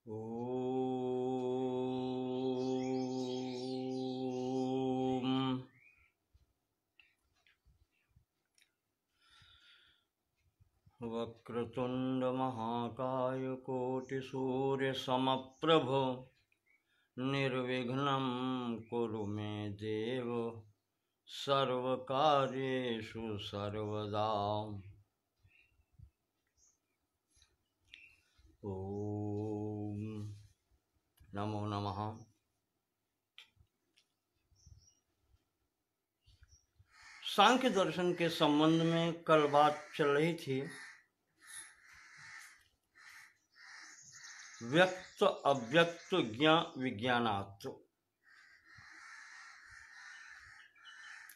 ओम वक्रतुंड महाकाय कोटि सूर्य समप्रभ निर्विघ्नं कुरु मे देव सर्वकार्येषु सर्वदा। ओम नमो नमः। सांख्य दर्शन के संबंध में कल बात चल रही थी। व्यक्त अव्यक्त ज्ञान विज्ञानात्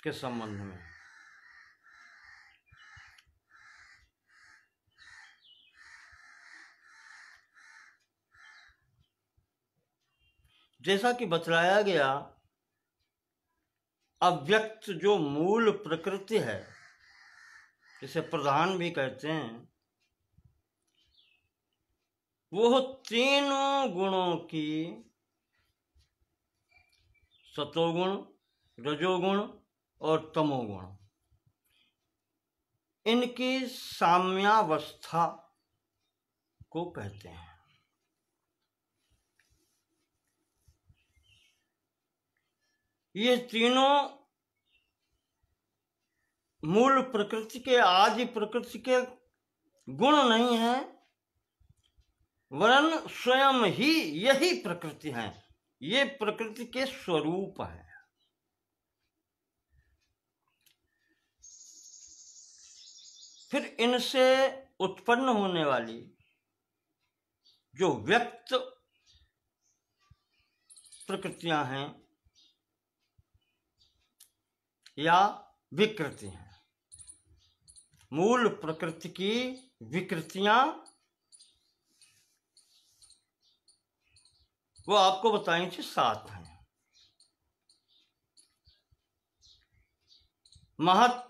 के संबंध में। जैसा कि बतलाया गया, अव्यक्त जो मूल प्रकृति है, जिसे प्रधान भी कहते हैं, वो तीनों गुणों की सतोगुण, रजोगुण और तमोगुण, इनकी साम्यावस्था को कहते हैं। ये तीनों मूल प्रकृति के, आदि प्रकृति के गुण नहीं है, वरन स्वयं ही यही प्रकृति है। ये प्रकृति के स्वरूप है। फिर इनसे उत्पन्न होने वाली जो व्यक्त प्रकृतियां हैं या विकृति हैं, मूल प्रकृति की विकृतियां वो आपको बताई थी 7 हैं। महत,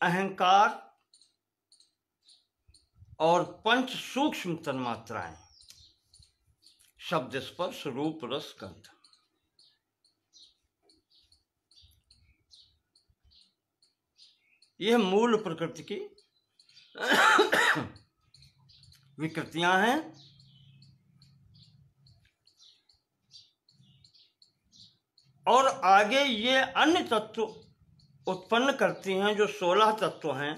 अहंकार और 5 सूक्ष्म तन्मात्राएं, शब्द, स्पर्श, रूप, रस, गंध। यह मूल प्रकृति की विकृतियां हैं। और आगे ये अन्य तत्व उत्पन्न करती हैं जो 16 तत्व हैं।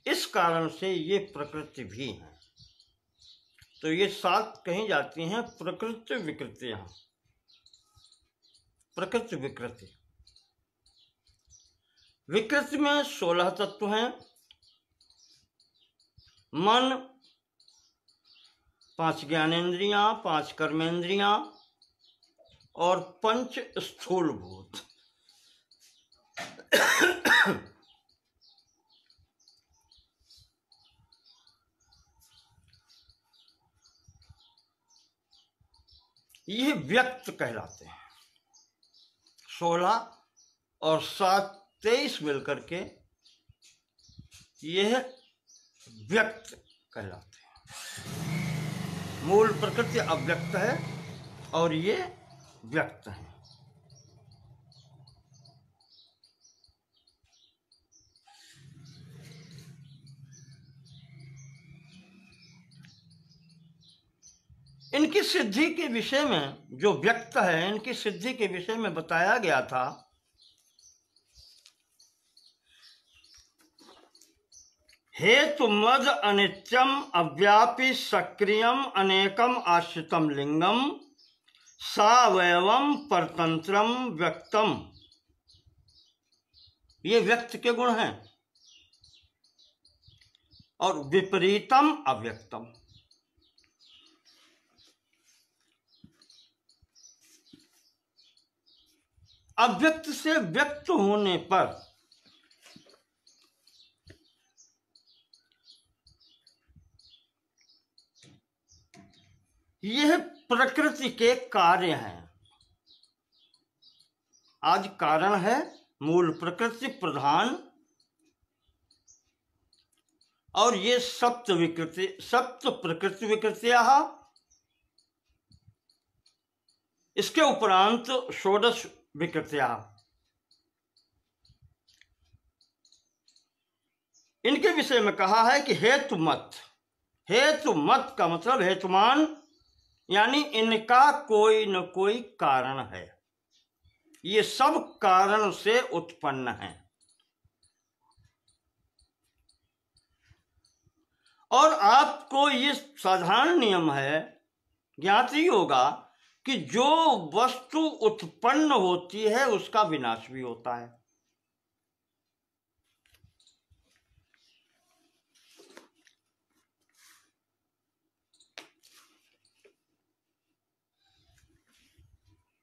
इस कारण से ये प्रकृति भी हैं। तो ये 7 कही जाती हैं प्रकृति विकृतियां। प्रकृति विकृति, विकृति में 16 तत्व हैं। मन, 5 ज्ञानेंद्रियां, 5 कर्मेंद्रियां और 5 स्थूल भूत। ये व्यक्त कहलाते हैं। 16 और 7 23 मिलकर के यह व्यक्त कहलाते हैं। मूल प्रकृति अव्यक्त है और ये व्यक्त है। इनकी सिद्धि के विषय में, जो व्यक्त है, इनकी सिद्धि के विषय में बताया गया था हेतु मद अनित्यम अव्यापी सक्रियम अनेकम आश्रितम लिंगम सावयवम परतंत्रम व्यक्तम। ये व्यक्त के गुण हैं। और विपरीतम अव्यक्तम, अव्यक्त से व्यक्त होने पर यह प्रकृति के कार्य हैं। आज कारण है मूल प्रकृति प्रधान, और ये सप्त प्रकृति विकृतियां इसके उपरांत षोडश विकृतियां, इनके विषय में कहा है कि हेतु मत। हेतु मत का मतलब हेतुमान, यानी इनका कोई न कोई कारण है, ये सब कारण से उत्पन्न है। और आपको ये साधारण नियम है, ज्ञात ही होगा कि जो वस्तु उत्पन्न होती है उसका विनाश भी होता है।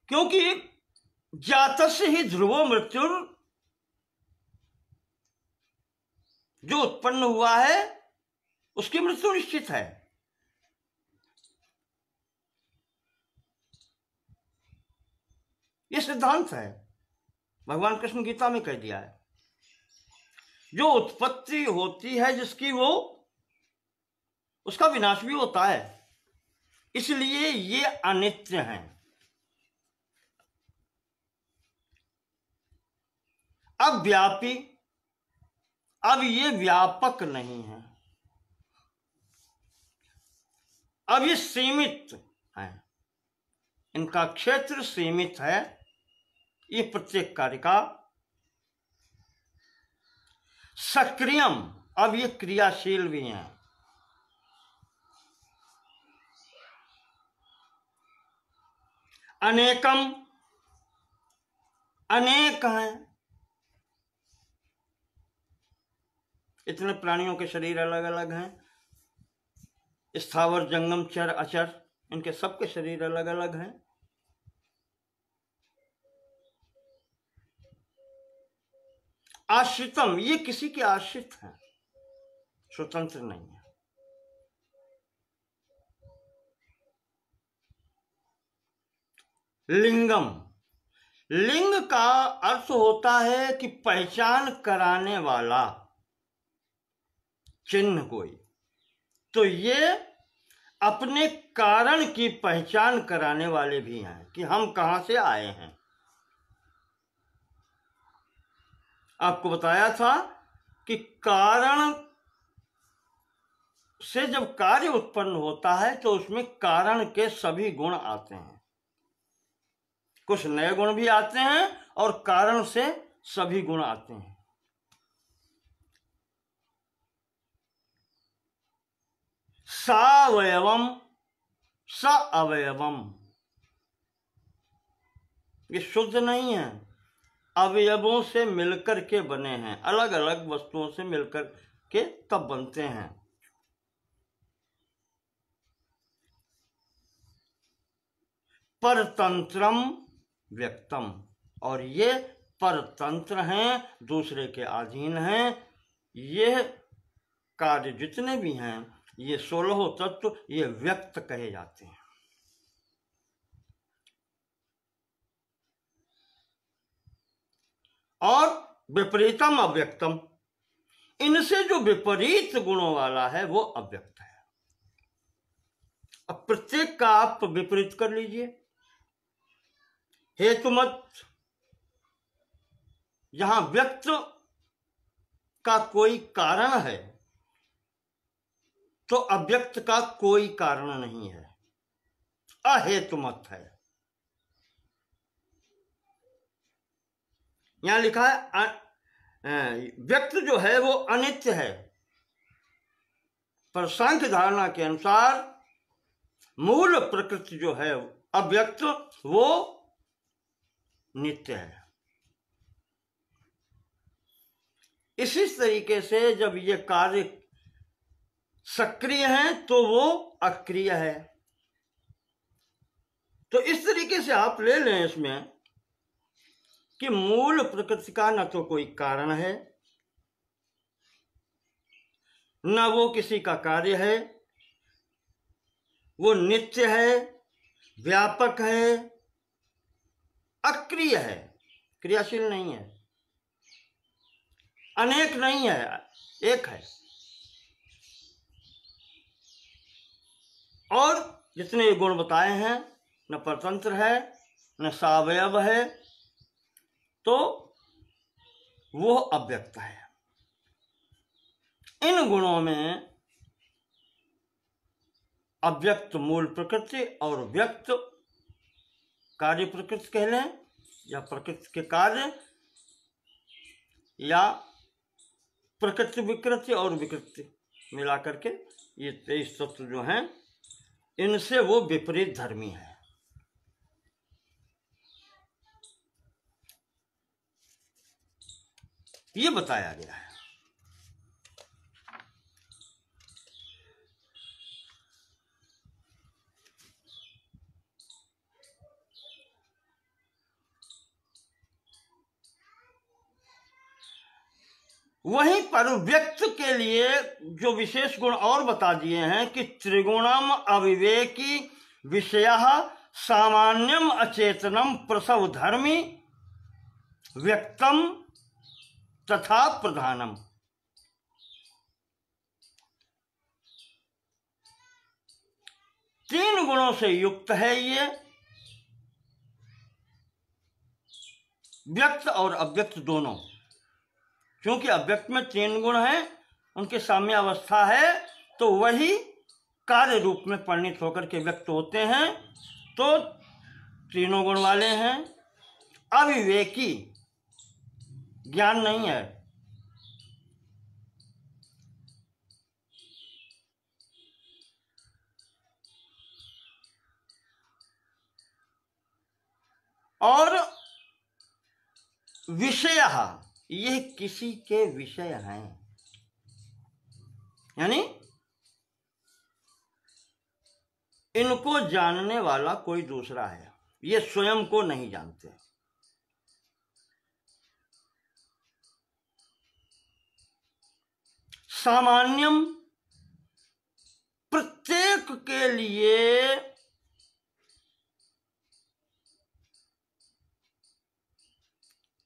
क्योंकि जातस्य ही ध्रुवो मृत्यु, जो उत्पन्न हुआ है उसकी मृत्यु निश्चित है। यह सिद्धांत है, भगवान कृष्ण गीता में कह दिया है। जो उत्पत्ति होती है जिसकी, वो उसका विनाश भी होता है, इसलिए ये अनित्य हैं। अब व्यापी, अब ये व्यापक नहीं है, अब ये सीमित है, इनका क्षेत्र सीमित है। ये प्रत्येक कार्य का सक्रियम, अब ये क्रियाशील भी हैं। अनेकम, अनेक हैं, इतने प्राणियों के शरीर अलग अलग हैं, स्थावर जंगम चर अचर, इनके सबके शरीर अलग अलग हैं। आश्रितम, ये किसी के आश्रित हैं, स्वतंत्र नहीं है। लिंगम, लिंग का अर्थ होता है कि पहचान कराने वाला चिन्ह कोई, तो ये अपने कारण की पहचान कराने वाले भी हैं कि हम कहां से आए हैं। आपको बताया था कि कारण से जब कार्य उत्पन्न होता है तो उसमें कारण के सभी गुण आते हैं, कुछ नए गुण भी आते हैं और कारण से सभी गुण आते हैं। सावयवम स अवयवम, ये शुद्ध नहीं है, अवयवों से मिलकर के बने हैं, अलग अलग वस्तुओं से मिलकर के तब बनते हैं। परतंत्रम व्यक्तम, और ये परतंत्र हैं, दूसरे के अधीन हैं। ये कार्य जितने भी हैं, ये 16 तत्व, ये व्यक्त कहे जाते हैं। और विपरीतम अव्यक्तम, इनसे जो विपरीत गुणों वाला है वो अव्यक्त है। अब प्रत्येक का आप विपरीत कर लीजिए। हेतुमत, जहां व्यक्त का कोई कारण है तो अव्यक्त का कोई कारण नहीं है, अहेतुमत है। यहां लिखा है व्यक्त जो है वो अनित्य है, पर सांख्य धारणा के अनुसार मूल प्रकृति जो है अव्यक्त, वो नित्य है। इसी तरीके से जब ये कार्य सक्रिय है तो वो अक्रिय है। तो इस तरीके से आप ले लें इसमें कि मूल प्रकृति का न तो कोई कारण है, न वो किसी का कार्य है, वो नित्य है, व्यापक है, अक्रिय है, क्रियाशील नहीं है, अनेक नहीं है, एक है। और जितने गुण बताए हैं, न परतंत्र है, न सावयव है, तो वो अव्यक्त है। इन गुणों में अव्यक्त मूल प्रकृति और व्यक्त कार्य प्रकृति कह लें, या प्रकृति के कार्य, या प्रकृति विकृति और विकृति मिला करके ये 23 तत्व जो हैं, इनसे वो विपरीत धर्मी है। ये बताया गया है। वहीं पर व्यक्त के लिए जो विशेष गुण और बता दिए हैं कि त्रिगुणम अविवेकी विषयः सामान्यम अचेतनम प्रसव धर्मी व्यक्तम तथा प्रधानम। तीन गुणों से युक्त है ये, व्यक्त और अव्यक्त दोनों। क्योंकि अव्यक्त में तीन गुण हैं, उनके साम्य अवस्था है, तो वही कार्य रूप में परिणित होकर के व्यक्त होते हैं। तो तीनों गुण वाले हैं। अविवेकी, ज्ञान नहीं है, और विषय, यह किसी के विषय हैं, यानी इनको जानने वाला कोई दूसरा है, ये स्वयं को नहीं जानते। सामान्यम, प्रत्येक के लिए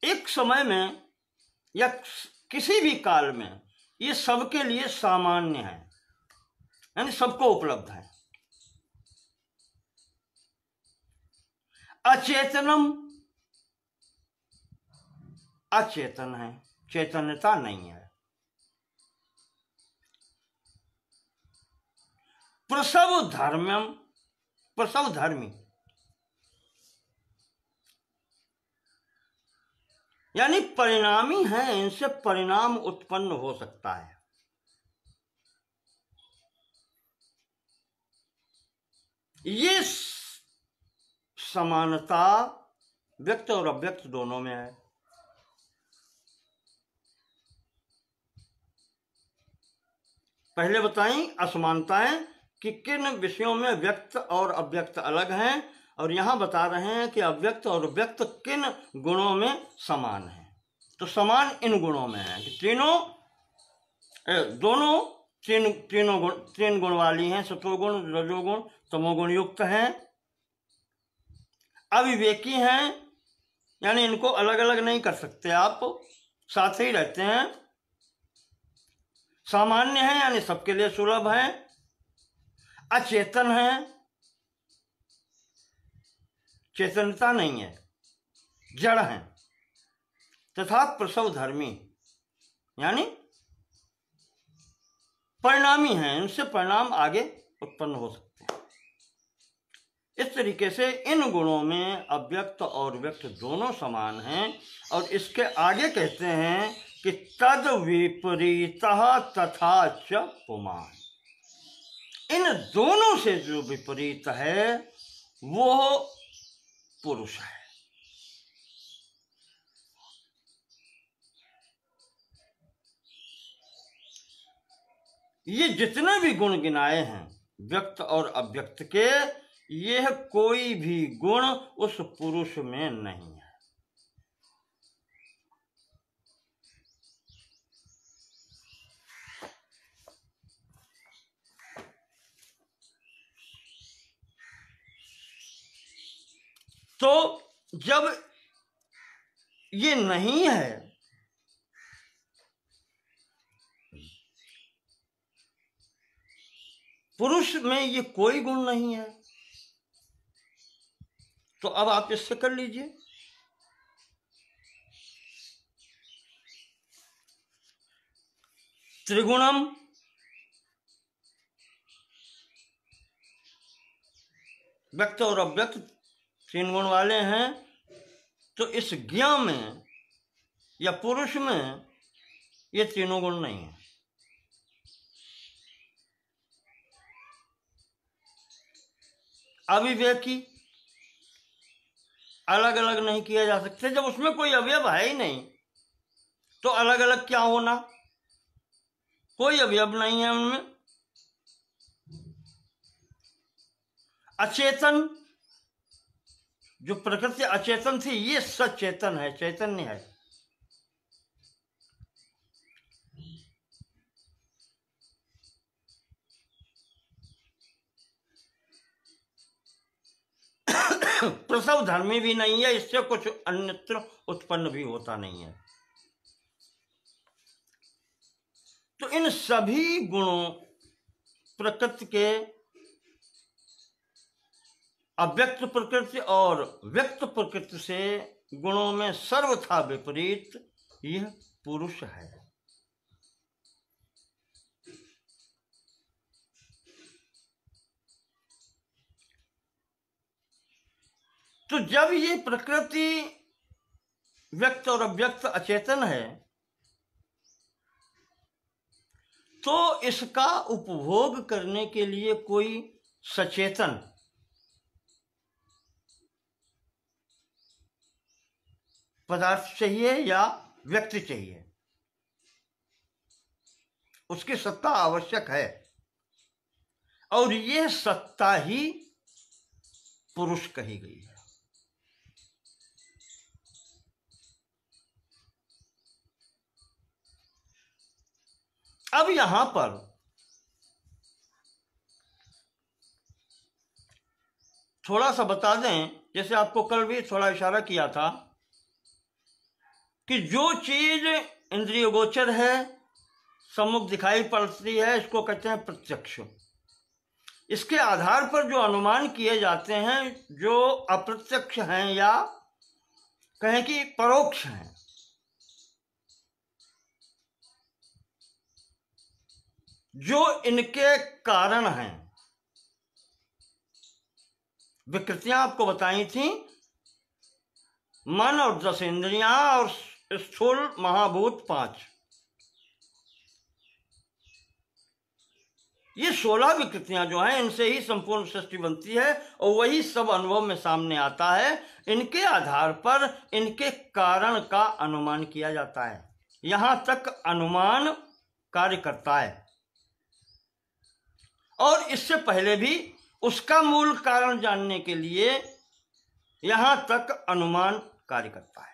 एक समय में या किसी भी काल में ये सबके लिए सामान्य है, यानी सबको उपलब्ध है। अचेतनम, अचेतन है, चैतन्यता नहीं है। प्रसव धर्म्यम, प्रसव धर्मी, यानी परिणामी है, इनसे परिणाम उत्पन्न हो सकता है। ये समानता व्यक्त और अव्यक्त दोनों में है। पहले बताई असमानताएं कि किन विषयों में व्यक्त और अव्यक्त अलग हैं, और यहां बता रहे हैं कि अव्यक्त और व्यक्त किन गुणों में समान है। तो समान इन गुणों में है कि दोनों तीन गुण वाली हैं, सत्वगुण, रजोगुण, तमोगुण युक्त हैं। अविवेकी हैं, यानी इनको अलग अलग नहीं कर सकते आप, साथ ही रहते हैं। सामान्य है, यानी सबके लिए सुलभ है। अचेतन है, चेतनता नहीं है, जड़ है। तथा प्रसव धर्मी, यानी परिणामी हैं, इनसे परिणाम आगे उत्पन्न हो सकते हैं। इस तरीके से इन गुणों में अव्यक्त और व्यक्त दोनों समान हैं। और इसके आगे कहते हैं कि तद विपरीतः तथा च पुमान्, इन दोनों से जो विपरीत है वो पुरुष है। ये जितने भी गुण गिनाए हैं व्यक्त और अव्यक्त के, यह कोई भी गुण उस पुरुष में नहीं है। तो जब ये नहीं है, पुरुष में ये कोई गुण नहीं है, तो अब आप इससे कर लीजिए। त्रिगुणम व्यक्त और अव्यक्त 3 गुण वाले हैं, तो इस ज्ञ में या पुरुष में ये तीनों गुण नहीं है। अविवेकी अलग अलग नहीं किया जा सकते। जब उसमें कोई अवयव है ही नहीं तो अलग अलग क्या होना, कोई अवयव नहीं है उनमें। अचेतन, जो प्रकृति अचेतन थी ये सचेतन है, चैतन्य है। प्रसव धर्मी भी नहीं है, इससे कुछ अन्यत्र उत्पन्न भी होता नहीं है। तो इन सभी गुणों, प्रकृति के अव्यक्त प्रकृति और व्यक्त प्रकृति से गुणों में सर्वथा विपरीत यह पुरुष है। तो जब ये प्रकृति व्यक्त और अव्यक्त अचेतन है तो इसका उपभोग करने के लिए कोई सचेतन पदार्थ चाहिए या व्यक्ति चाहिए, उसकी सत्ता आवश्यक है। और ये सत्ता ही पुरुष कही गई है। अब यहां पर थोड़ा सा बता दें, जैसे आपको कल भी थोड़ा इशारा किया था कि जो चीज इंद्रिय गोचर है, सम्मुख दिखाई पड़ती है, इसको कहते हैं प्रत्यक्ष। इसके आधार पर जो अनुमान किए जाते हैं, जो अप्रत्यक्ष हैं या कहें कि परोक्ष हैं, जो इनके कारण हैं। विकृतियां आपको बताई थी, मन और 10 इंद्रियां और स्थूल महाभूत 5। ये 16 विकृतियां जो हैं, इनसे ही संपूर्ण सृष्टि बनती है और वही सब अनुभव में सामने आता है। इनके आधार पर इनके कारण का अनुमान किया जाता है। यहां तक अनुमान कार्य करता है और इससे पहले भी उसका मूल कारण जानने के लिए यहां तक अनुमान कार्य करता है।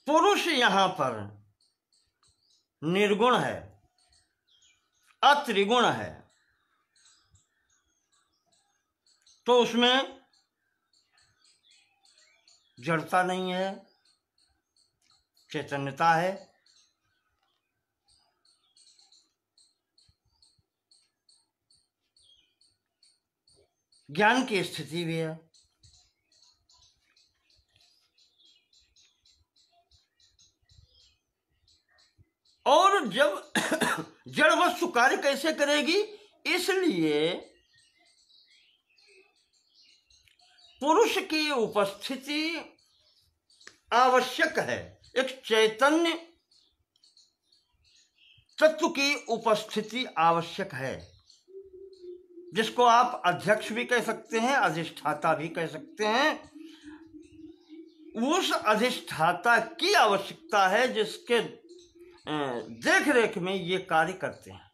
पुरुष यहां पर निर्गुण है, अत्रिगुण है, तो उसमें जड़ता नहीं है, चैतन्यता है। ज्ञान की स्थिति भी है। और जब जड़ वस्तु कार्य कैसे करेगी, इसलिए पुरुष की उपस्थिति आवश्यक है। एक चैतन्य तत्व की उपस्थिति आवश्यक है, जिसको आप अध्यक्ष भी कह सकते हैं, अधिष्ठाता भी कह सकते हैं। उस अधिष्ठाता की आवश्यकता है जिसके देख रेख में ये कार्य करते हैं।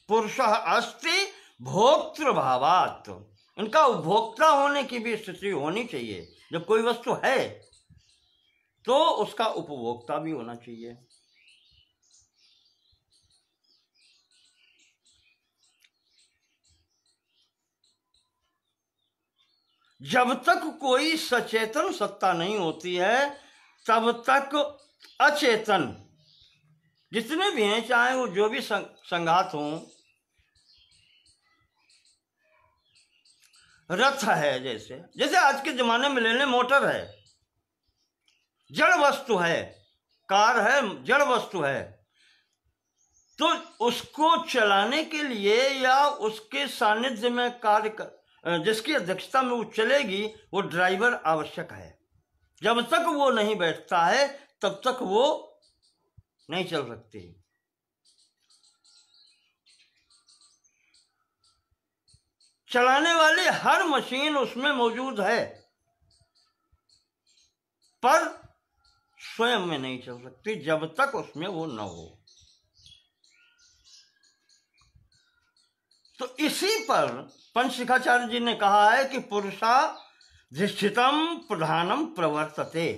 पुरुषः अस्ति भोक्तृभावात्, इनका उपभोक्ता होने की भी स्थिति होनी चाहिए। जब कोई वस्तु है तो उसका उपभोक्ता भी होना चाहिए। जब तक कोई सचेतन सत्ता नहीं होती है तब तक अचेतन जितने भी हैं, चाहे वो जो भी संघात हों, रथ है, जैसे जैसे आज के जमाने में ले लें, मोटर है, जड़ वस्तु है, कार है, जड़ वस्तु है, तो उसको चलाने के लिए या उसके सानिध्य में जिसकी अध्यक्षता में वो चलेगी, वो ड्राइवर आवश्यक है। जब तक वो नहीं बैठता है तब तक वो नहीं चल सकती। चलाने वाली हर मशीन उसमें मौजूद है, पर स्वयं में नहीं चल सकती जब तक उसमें वो न हो। तो इसी पर पंचशिखाचार्य जी ने कहा है कि पुरुषाधिष्ठितम प्रधानम प्रवर्तते।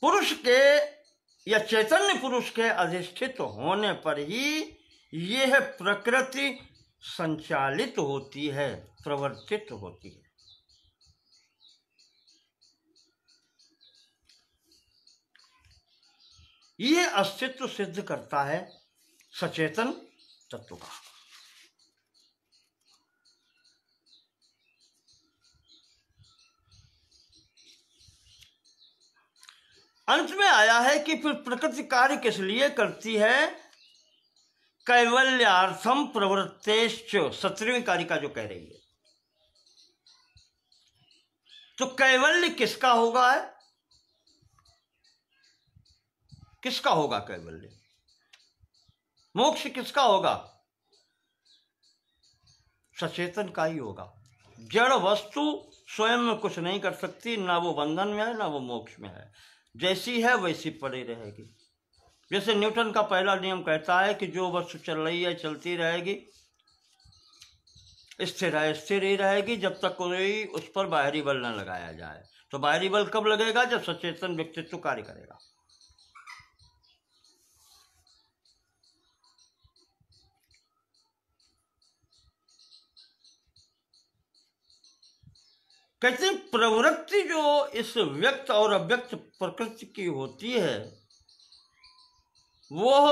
पुरुष के या चैतन्य पुरुष के अधिष्ठित होने पर ही यह प्रकृति संचालित होती है, प्रवर्तित होती है। यह अस्तित्व सिद्ध करता है सचेतन तत्व का। अंत में आया है कि फिर प्रकृति कार्य किस लिए करती है? कैवल्यार्थम प्रवृत्तेश्च, 17वीं कारिका जो कह रही है। तो कैवल्य किसका होगा है? किसका होगा कैवल्य? मोक्ष किसका होगा? सचेतन का ही होगा। जड़ वस्तु स्वयं में कुछ नहीं कर सकती, ना वो बंधन में है ना वो मोक्ष में है। जैसी है वैसी पड़ी रहेगी। जैसे न्यूटन का पहला नियम कहता है कि जो वस्तु चल रही है चलती रहेगी, स्थिर है स्थिर ही रहेगी, जब तक कोई उस पर बाहरी बल न लगाया जाए। तो बाहरी बल कब लगेगा? जब सचेतन व्यक्तित्व कार्य करेगा। कहते हैं प्रवृत्ति जो इस व्यक्त और अव्यक्त प्रकृति की होती है, वह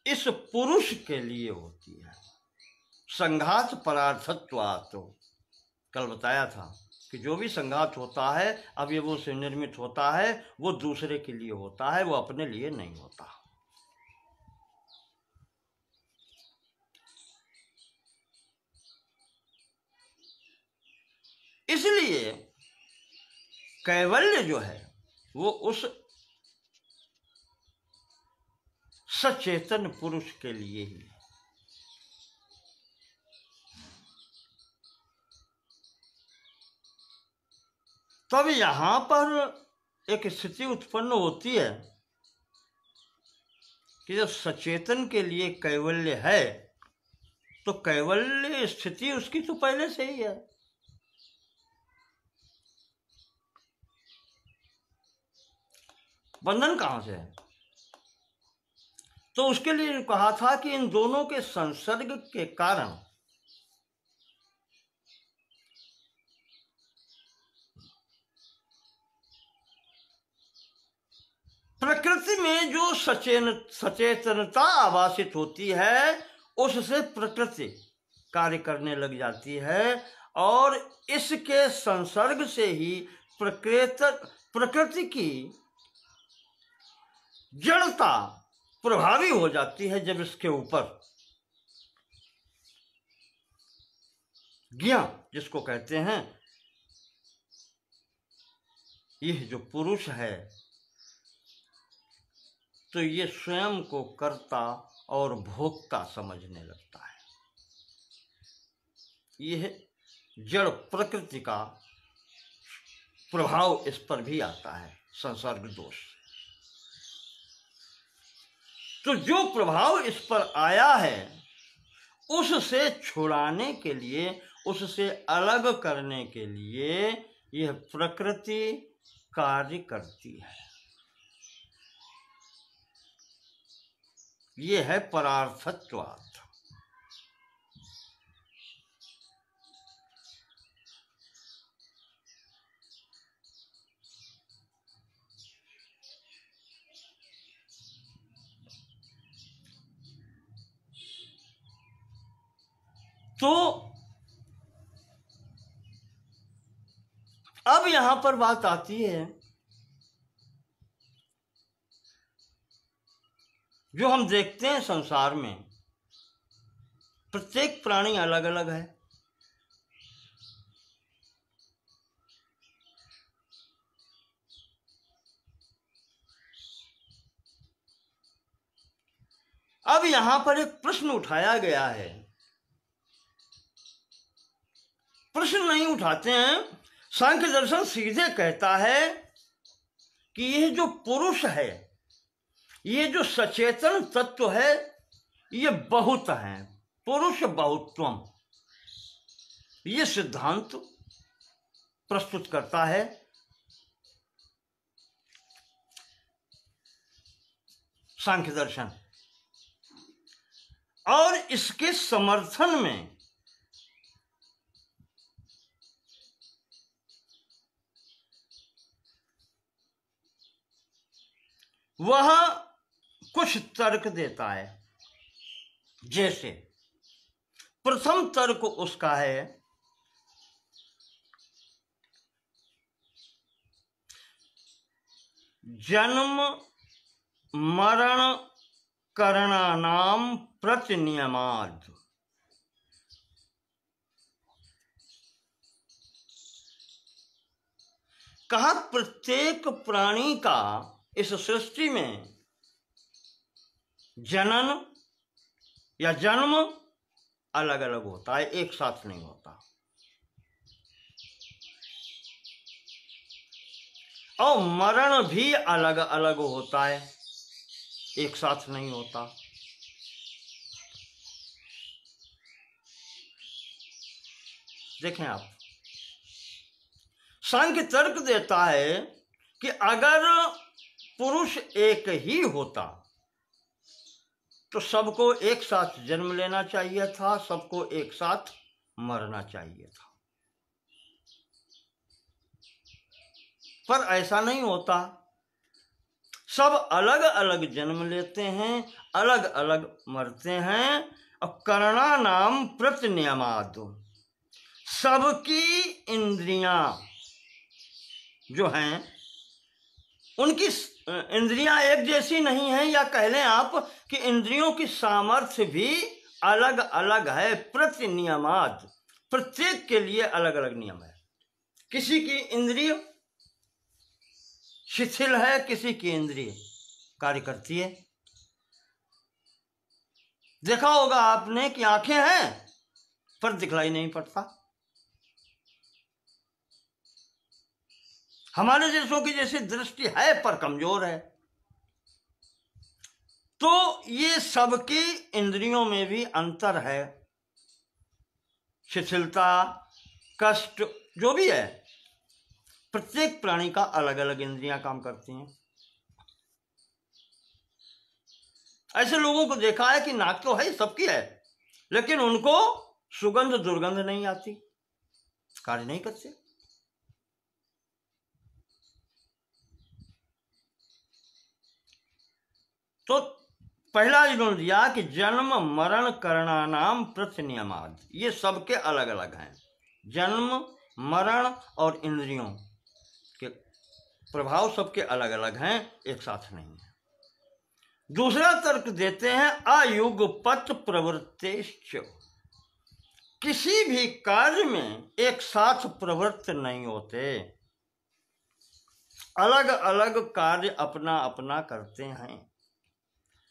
इस पुरुष के लिए होती है। संघात परार्थत्वात्, कल बताया था कि जो भी संघात होता है अवयवों से निर्मित होता है, वो दूसरे के लिए होता है, वो अपने लिए नहीं होता। इसलिए कैवल्य जो है वो उस सचेतन पुरुष के लिए ही है। तब यहां पर एक स्थिति उत्पन्न होती है कि जब सचेतन के लिए कैवल्य है तो कैवल्य स्थिति उसकी तो पहले से ही है। बंधन कहां से है? तो उसके लिए कहा था कि इन दोनों के संसर्ग के कारण प्रकृति में जो सचेतनता आवासित होती है, उससे प्रकृति कार्य करने लग जाती है, और इसके संसर्ग से ही प्रकृति की जड़ता प्रभावी हो जाती है। जब इसके ऊपर ज्ञान जिसको कहते हैं, यह जो पुरुष है, तो ये स्वयं को कर्ता और भोक्ता समझने लगता है। यह जड़ प्रकृति का प्रभाव इस पर भी आता है, संसर्ग दोष। तो जो प्रभाव इस पर आया है, उससे छुड़ाने के लिए, उससे अलग करने के लिए यह प्रकृति कार्य करती है। यह है परार्थत्वात्। तो अब यहां पर बात आती है, जो हम देखते हैं संसार में प्रत्येक प्राणी अलग अलग है। अब यहां पर एक प्रश्न उठाया गया है। प्रश्न नहीं उठाते हैं, सांख्य दर्शन सीधे कहता है कि यह जो पुरुष है, ये जो सचेतन तत्व है, ये बहुत है, पुरुष बहुत्वम, ये सिद्धांत प्रस्तुत करता है। सांख्य दर्शन, और इसके समर्थन में वह कुछ तर्क देता है। जैसे प्रथम तर्क उसका है जन्म मरण करणानाम प्रतिनियमाद। कहा प्रत्येक प्राणी का इस सृष्टि में जनन या जन्म अलग अलग होता है, एक साथ नहीं होता, और मरण भी अलग अलग होता है, एक साथ नहीं होता। देखें आप, सांख्य तर्क देता है कि अगर पुरुष एक ही होता तो सबको एक साथ जन्म लेना चाहिए था, सबको एक साथ मरना चाहिए था, पर ऐसा नहीं होता। सब अलग अलग जन्म लेते हैं, अलग अलग मरते हैं। और करना नाम प्रतिनियमाद, सबकी इंद्रियां जो हैं, उनकी इंद्रियां एक जैसी नहीं है, या कह लें आप कि इंद्रियों की सामर्थ्य भी अलग अलग है। प्रतिनियमाद, प्रत्येक के लिए अलग अलग नियम है। किसी की इंद्रिय शिथिल है, किसी की इंद्रिय कार्य करती है। देखा होगा आपने कि आंखें हैं पर दिखलाई नहीं पड़ता। हमारे जैसों की जैसी दृष्टि है पर कमजोर है। तो ये सबकी इंद्रियों में भी अंतर है, शिथिलता, कष्ट जो भी है, प्रत्येक प्राणी का अलग अलग इंद्रियां काम करती हैं। ऐसे लोगों को देखा है कि नाक तो है, सबकी है, लेकिन उनको सुगंध दुर्गंध नहीं आती, कार्य नहीं करते। तो पहला इन्होंने दिया कि जन्म मरण करणानाम प्रतिनियमाद, ये सबके अलग अलग हैं। जन्म मरण और इंद्रियों के प्रभाव सबके अलग अलग हैं, एक साथ नहीं है। दूसरा तर्क देते हैं अयुगपत प्रवृत्तिश्च, किसी भी कार्य में एक साथ प्रवृत्त नहीं होते, अलग अलग कार्य अपना अपना करते हैं,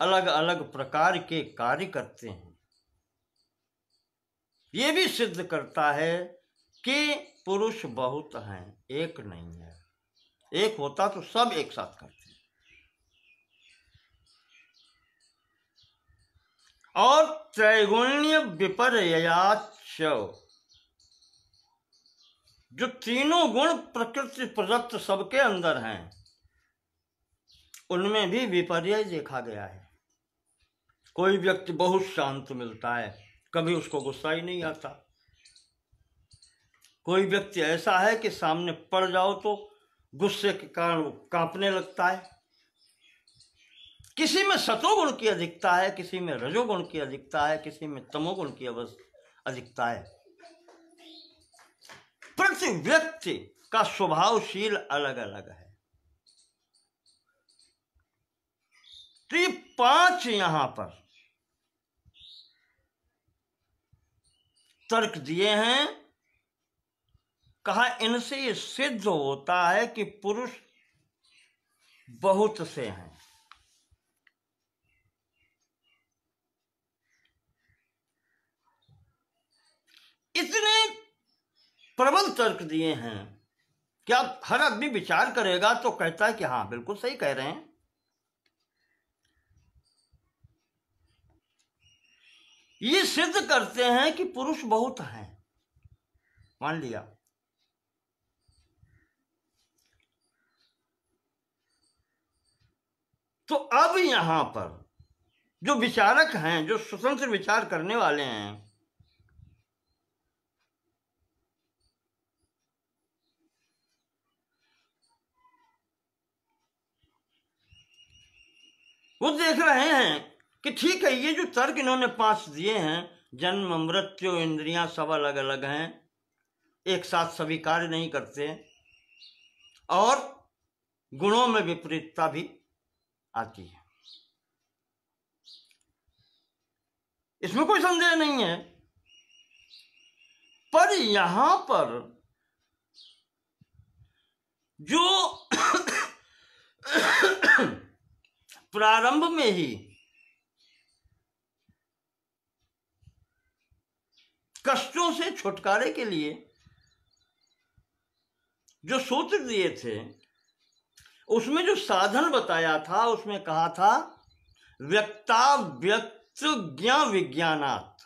अलग अलग प्रकार के कार्य करते हैं। ये भी सिद्ध करता है कि पुरुष बहुत हैं, एक नहीं है। एक होता तो सब एक साथ करते हैं। और त्रैगुण्य विपर्ययाच, जो तीनों गुण प्रकृति प्रदत्त सबके अंदर हैं, उनमें भी विपर्य देखा गया है। कोई व्यक्ति बहुत शांत मिलता है, कभी उसको गुस्सा ही नहीं आता। कोई व्यक्ति ऐसा है कि सामने पड़ जाओ तो गुस्से के कारण वो कांपने लगता है। किसी में सतोगुण की अधिकता है, किसी में रजोगुण की अधिकता है, किसी में तमोगुण की अधिकता है। प्रति व्यक्ति का स्वभावशील अलग अलग है। तो ये 5 यहां पर तर्क दिए हैं। कहा इनसे ये सिद्ध होता है कि पुरुष बहुत से हैं। इतने प्रबल तर्क दिए हैं कि आप हर आदमी विचार करेगा तो कहता है कि हाँ बिल्कुल सही कह रहे हैं। ये सिद्ध करते हैं कि पुरुष बहुत हैं, मान लिया। तो अब यहां पर जो विचारक हैं, जो स्वतंत्र विचार करने वाले हैं, वो देख रहे हैं कि ठीक है, ये जो तर्क इन्होंने 5 दिए हैं, जन्म मृत्यु इंद्रियां सब अलग अलग हैं, एक साथ सभी कार्य नहीं करते, और गुणों में विपरीतता भी आती है, इसमें कोई संदेह नहीं है। पर यहां पर जो प्रारंभ में ही कष्टों से छुटकारे के लिए जो सूत्र दिए थे, उसमें जो साधन बताया था, उसमें कहा था व्यक्ता व्यक्त ज्ञा विज्ञानात्।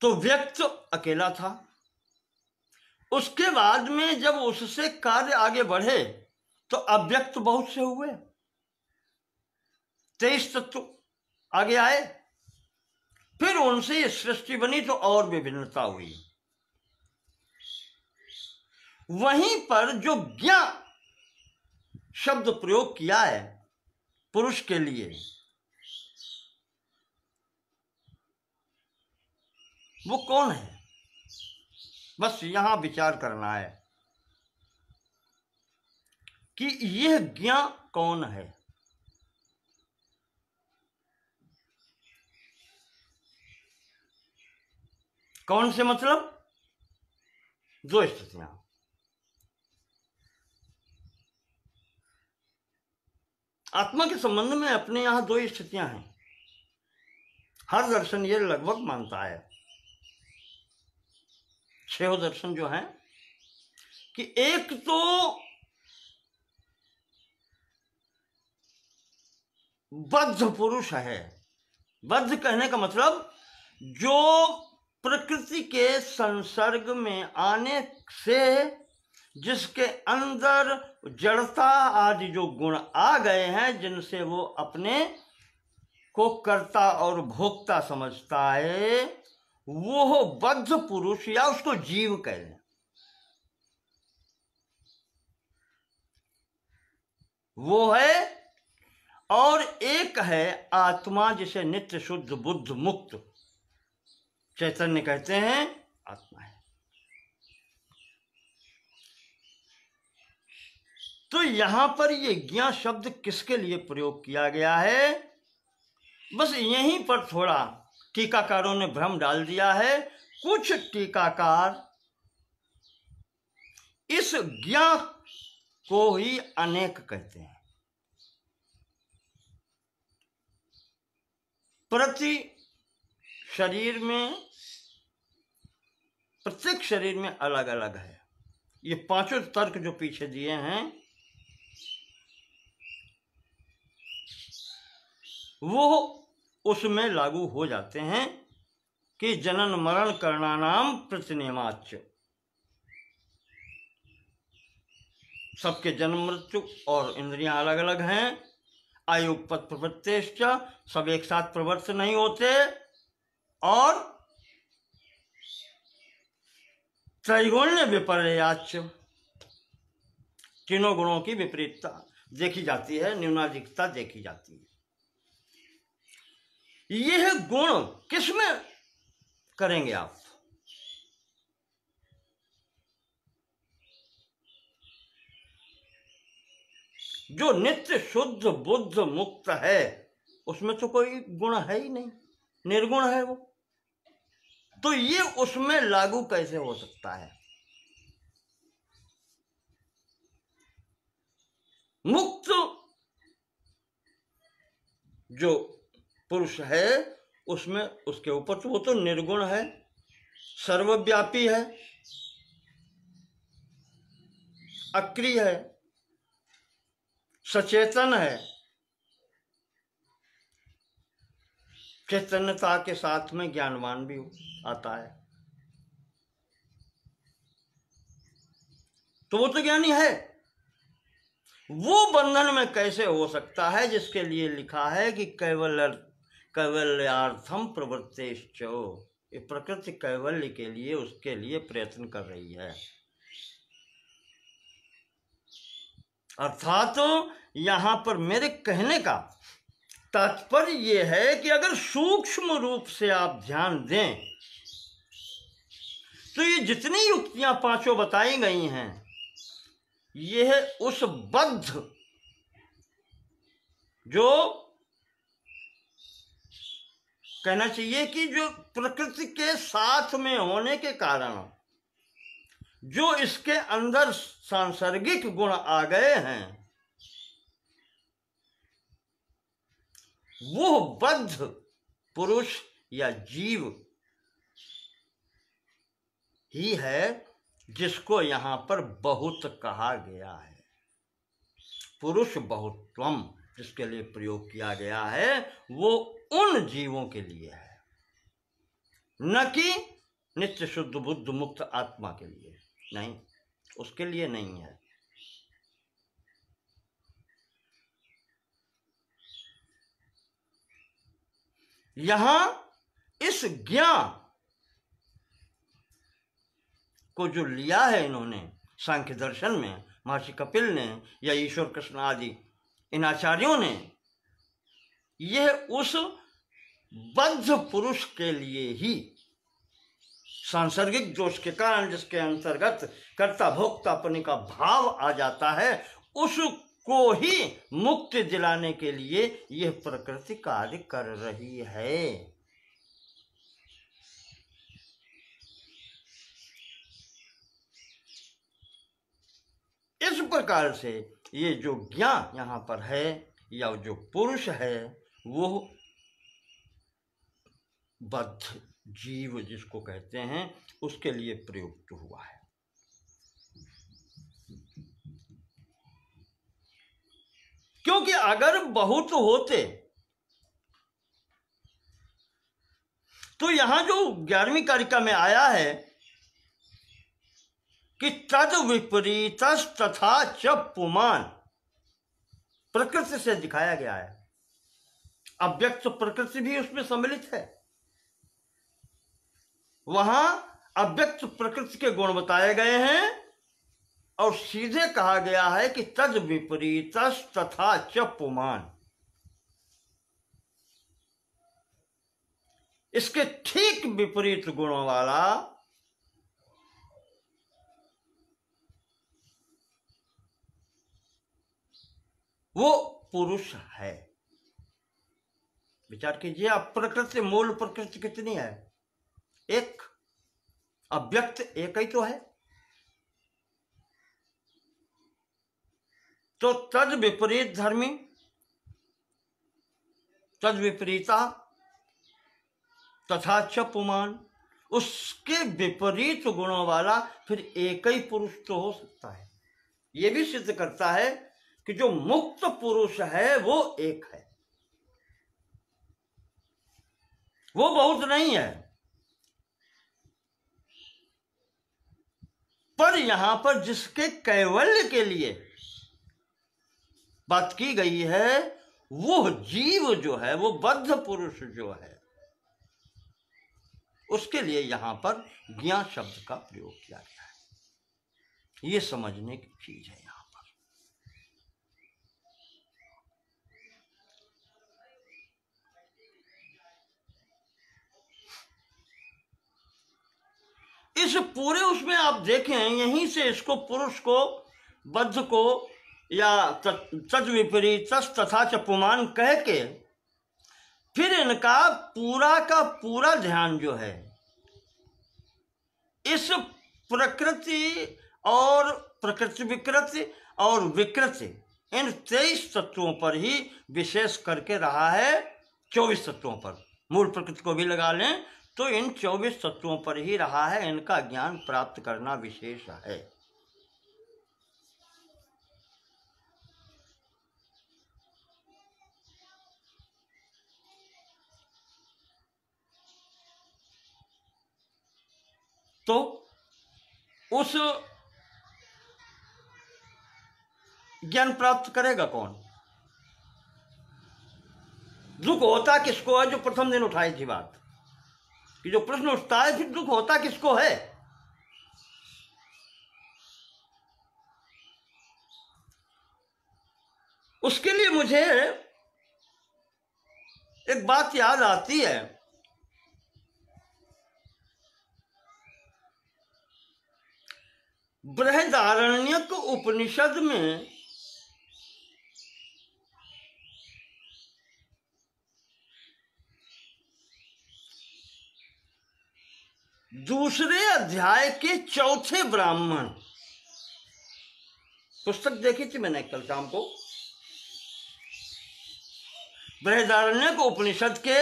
तो व्यक्त अकेला था, उसके बाद में जब उससे कार्य आगे बढ़े तो अव्यक्त बहुत से हुए, 23 तत्व आगे आए, फिर उनसे ये सृष्टि बनी तो और विभिन्नता हुई। वहीं पर जो ज्ञा शब्द प्रयोग किया है पुरुष के लिए, वो कौन है, बस यहां विचार करना है कि यह ज्ञा कौन है। कौन से मतलब 2 स्थितियां। आत्मा के संबंध में अपने यहां 2 स्थितियां हैं। हर दर्शन ये लगभग मानता है, 6 दर्शन जो हैं, कि एक तो बद्ध पुरुष है। बद्ध कहने का मतलब जो प्रकृति के संसर्ग में आने से जिसके अंदर जड़ता आदि जो गुण आ गए हैं, जिनसे वो अपने को कर्ता और भोक्ता समझता है, वो बद्ध पुरुष या उसको जीव कह लें, वो है। और एक है आत्मा, जिसे नित्य शुद्ध बुद्ध मुक्त चैतन्य कहते हैं, आत्मा है। तो यहां पर ये ज्ञा शब्द किसके लिए प्रयोग किया गया है, बस यहीं पर थोड़ा टीकाकारों ने भ्रम डाल दिया है। कुछ टीकाकार इस ज्ञा को ही अनेक कहते हैं। प्रति शरीर में, प्रत्येक शरीर में अलग अलग है। ये 5 तर्क जो पीछे दिए हैं, वो उसमें लागू हो जाते हैं कि जनन मरण करणानाम प्रतिनियमाच्च, सबके जन्म मृत्यु और इंद्रियां अलग अलग हैं। आयुपत प्रवृत्तेश्च, सब एक साथ प्रवृत्त नहीं होते, और त्रैगुण्य विपर्याच्च, तीनों गुणों की विपरीतता देखी जाती है, न्यूनाधिकता देखी जाती है। यह गुण किसमें करेंगे आप? जो नित्य शुद्ध बुद्ध मुक्त है उसमें तो कोई गुण है ही नहीं, निर्गुण है वो। तो ये उसमें लागू कैसे हो सकता है? मुक्त जो पुरुष है उसमें, उसके ऊपर तो वो तो निर्गुण है, सर्वव्यापी है, अक्रिय है, सचेतन है, चैतन्यता के साथ में ज्ञानवान भी आता है, तो वो तो ज्ञानी है। वो बंधन में कैसे हो सकता है जिसके लिए लिखा है कि कैवल्यार्थम प्रवृत्तेश्च, ये प्रकृति कैवल्य के लिए, उसके लिए प्रयत्न कर रही है। अर्थात यहां पर मेरे कहने का तात्पर्य यह है कि अगर सूक्ष्म रूप से आप ध्यान दें तो ये जितनी युक्तियां पांचों बताई गई हैं, यह उस बद्ध, जो कहना चाहिए कि जो प्रकृति के साथ में होने के कारण जो इसके अंदर सांसर्गिक गुण आ गए हैं, वो बद्ध पुरुष या जीव ही है जिसको यहां पर बहुत कहा गया है। पुरुष बहुत्वम जिसके लिए प्रयोग किया गया है वो उन जीवों के लिए है, न कि नित्य शुद्ध बुद्ध मुक्त आत्मा के लिए नहीं, उसके लिए नहीं है। यहां इस ज्ञान को जो लिया है इन्होंने सांख्य दर्शन में, महर्षि कपिल ने या ईश्वर कृष्ण आदि इन आचार्यों ने, यह उस बद्ध पुरुष के लिए ही, सांसर्गिक दोष के कारण जिसके अंतर्गत कर्ता भोक्तापन का भाव आ जाता है, उसको ही मुक्ति दिलाने के लिए यह प्रकृति कार्य कर रही है। इस प्रकार से ये जो ज्ञान यहाँ पर है या जो पुरुष है वो बद्ध जीव जिसको कहते हैं उसके लिए प्रयुक्त हुआ है। क्योंकि अगर बहुत होते तो यहां जो 11वीं कारिका में आया है कि तद विपरीत तथा च पुमान, प्रकृति से दिखाया गया है, अव्यक्त प्रकृति भी उसमें सम्मिलित है। वहां अव्यक्त प्रकृति के गुण बताए गए हैं और सीधे कहा गया है कि तद विपरीत तथा च पुमान, इसके ठीक विपरीत गुणों वाला वो पुरुष है। विचार कीजिए आप, प्रकृति, मूल प्रकृति कितनी है? एक, अव्यक्त एक ही तो है। तो तद विपरीत धर्मी, तद विपरीता तथा च पुमान, उसके विपरीत गुणों वाला फिर एक ही पुरुष तो हो सकता है। यह भी सिद्ध करता है कि जो मुक्त पुरुष है वो एक है, वो बहुत नहीं है। पर यहां पर जिसके कैवल्य के लिए बात की गई है वो जीव जो है, वो बद्ध पुरुष जो है, उसके लिए यहां पर ज्ञान शब्द का प्रयोग किया गया है। ये समझने की चीज है। यहां पर इस पूरे उसमें आप देखें, यहीं से इसको पुरुष को, बद्ध को या तद विपरीत तथा च पुमान कह के फिर इनका पूरा का पूरा ध्यान जो है इस प्रकृति और प्रकृति विकृति और विकृति इन 23 तत्वों पर ही विशेष करके रहा है। 24 तत्वों पर, मूल प्रकृति को भी लगा लें तो इन 24 तत्वों पर ही रहा है। इनका ज्ञान प्राप्त करना विशेष है। तो उस ज्ञान प्राप्त करेगा कौन? दुख होता किसको है? जो प्रथम दिन उठाई थी बात कि जो प्रश्न उठता है फिर दुख होता किसको है? उसके लिए मुझे एक बात याद आती है। बृहदारण्यक उपनिषद में दूसरे अध्याय के चौथे ब्राह्मण, पुस्तक देखी थी मैंने कल शाम को, बृहदारण्यक उपनिषद के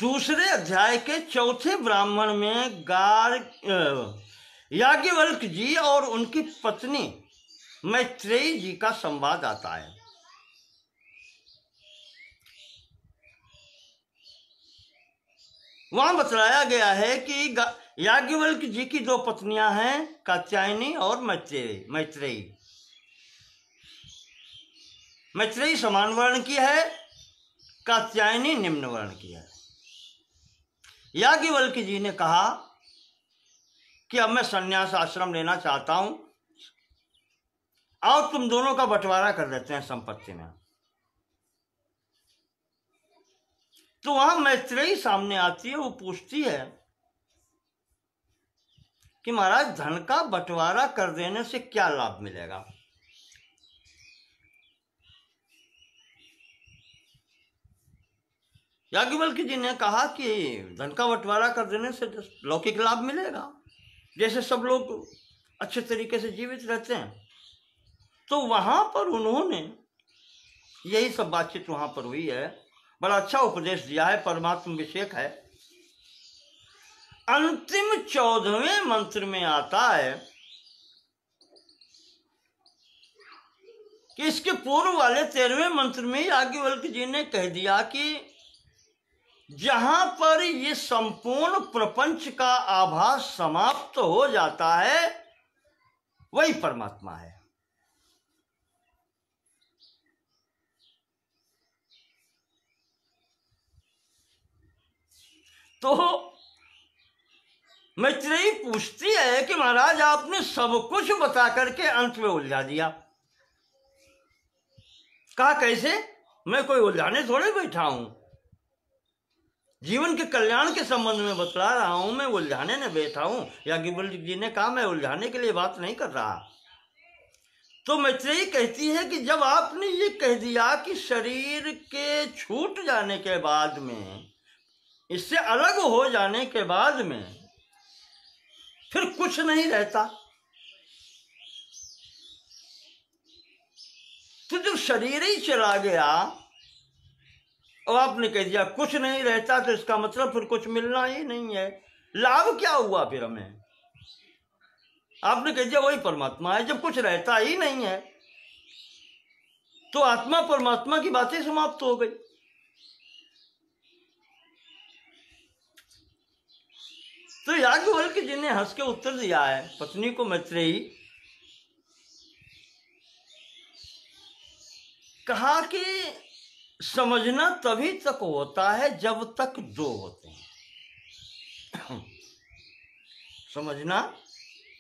दूसरे अध्याय के चौथे ब्राह्मण में याज्ञवल्क्य जी और उनकी पत्नी मैत्रेयी जी का संवाद आता है। वहां बतलाया गया है कि याज्ञवल्क्य जी की दो पत्नियां हैं, कात्यायनी और मैत्रेयी। मैत्रेयी समान वर्ण की है, कात्यायनी निम्न वर्ण की है। याज्ञवल्क्य जी ने कहा कि अब मैं संन्यास आश्रम लेना चाहता हूं, आओ तुम दोनों का बंटवारा कर देते हैं संपत्ति में। तो वहां मैत्रेयी सामने आती है, वो पूछती है कि महाराज धन का बंटवारा कर देने से क्या लाभ मिलेगा? याज्ञवल्क्य जी ने कहा कि धन का बंटवारा कर देने से लौकिक लाभ मिलेगा, जैसे सब लोग अच्छे तरीके से जीवित रहते हैं। तो वहां पर उन्होंने यही सब बातचीत वहां पर हुई है, बड़ा अच्छा उपदेश दिया है, परमात्मा विषयक है। अंतिम 14वें मंत्र में आता है कि इसके पूर्व वाले 13वें मंत्र में याज्ञवल्क्य जी ने कह दिया कि जहां पर ये संपूर्ण प्रपंच का आभास समाप्त हो जाता है वही परमात्मा है। तो मैत्रेयी पूछती है कि महाराज आपने सब कुछ बता करके अंत में उलझा दिया। कहा कैसे? मैं कोई उलझाने थोड़े बैठा हूं, जीवन के कल्याण के संबंध में बतला रहा हूं, मैं उलझाने न बैठा हूं। याज्ञवल्क्य जी ने कहा मैं उलझाने के लिए बात नहीं कर रहा। तो मैत्रेयी कहती है कि जब आपने ये कह दिया कि शरीर के छूट जाने के बाद में, इससे अलग हो जाने के बाद में फिर कुछ नहीं रहता, तो जब शरीर ही चला गया और आपने कह दिया कुछ नहीं रहता, तो इसका मतलब फिर कुछ मिलना ही नहीं है। लाभ क्या हुआ फिर हमें? आपने कह दिया वही परमात्मा है। जब कुछ रहता ही नहीं है तो आत्मा परमात्मा की बातें समाप्त हो गई। तो याज्ञवल्क्य जी ने हंस के उत्तर दिया है पत्नी को, मैत्रेयी, कहा कि समझना तभी तक होता है जब तक दो होते हैं। समझना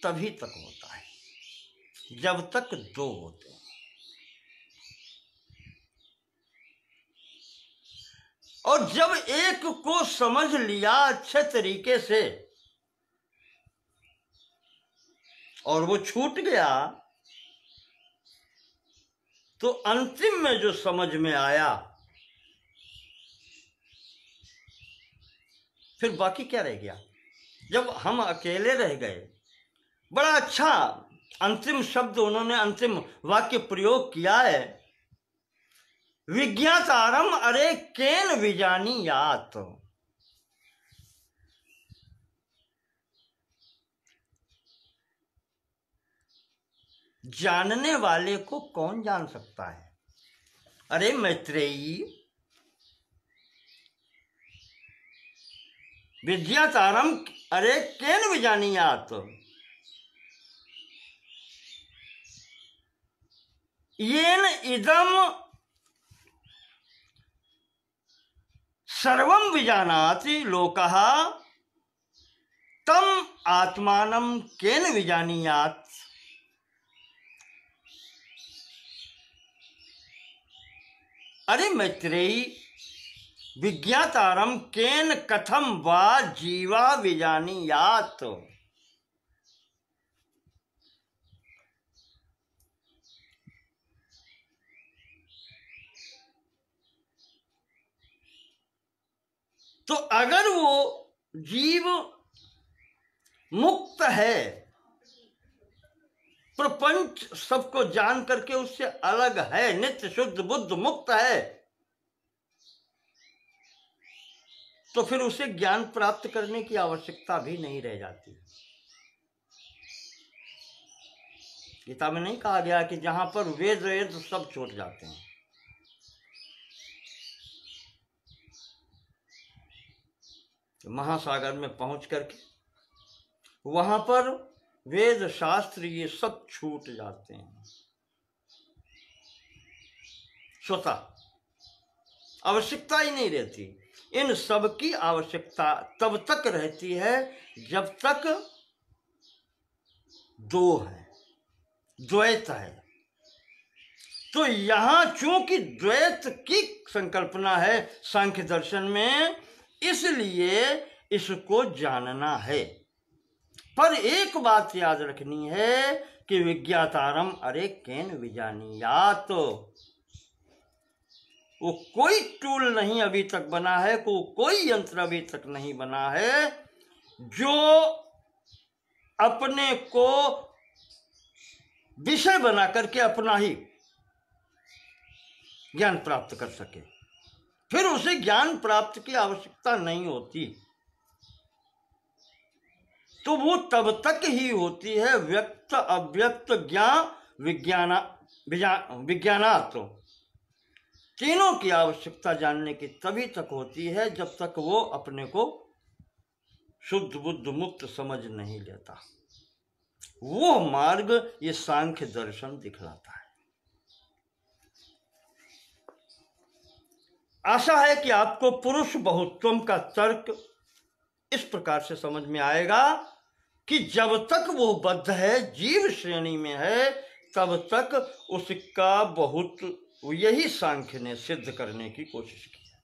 तभी तक होता है जब तक दो होते हैं। और जब एक को समझ लिया अच्छे तरीके से और वो छूट गया, तो अंतिम में जो समझ में आया, फिर बाकी क्या रह गया? जब हम अकेले रह गए, बड़ा अच्छा अंतिम शब्द उन्होंने, अंतिम वाक्य प्रयोग किया है, विज्ञातारम अरे केन विजानीयात। जानने वाले को कौन जान सकता है? अरे मैत्रेयी, विज्ञातारम अरे केन विजानीयात, येन इदम सर्वं विजानाति लोकः तम आत्मानं केन विजानीयात्। अरे मैत्रेयी, विज्ञातारम केन कथम वा जीवा विजानीयात्। तो अगर वो जीव मुक्त है, प्रपंच सबको जान करके उससे अलग है, नित्य शुद्ध बुद्ध मुक्त है, तो फिर उसे ज्ञान प्राप्त करने की आवश्यकता भी नहीं रह जाती। गीता में नहीं कहा गया कि जहां पर वेद वेद सब छूट जाते हैं? महासागर में पहुंच करके वहां पर वेद शास्त्र ये सब छूट जाते हैं, स्वतः आवश्यकता ही नहीं रहती। इन सब की आवश्यकता तब तक रहती है जब तक दो है, द्वैत है। तो यहां चूंकि द्वैत की संकल्पना है सांख्य दर्शन में, इसलिए इसको जानना है। पर एक बात याद रखनी है कि विज्ञातारम अरे केन विजानीयात, वो कोई टूल नहीं अभी तक बना है, कोई यंत्र अभी तक नहीं बना है जो अपने को विषय बना करके अपना ही ज्ञान प्राप्त कर सके। फिर उसे ज्ञान प्राप्त की आवश्यकता नहीं होती। तो वो तब तक ही होती है व्यक्त अव्यक्त ज्ञान विज्ञानात्। तीनों की आवश्यकता जानने की तभी तक होती है जब तक वो अपने को शुद्ध बुद्ध मुक्त समझ नहीं लेता। वो मार्ग ये सांख्य दर्शन दिखलाता है। आशा है कि आपको पुरुष बहुत्वम का तर्क इस प्रकार से समझ में आएगा कि जब तक वो बद्ध है, जीव श्रेणी में है, तब तक उसका बहुत, यही सांख्य ने सिद्ध करने की कोशिश की है।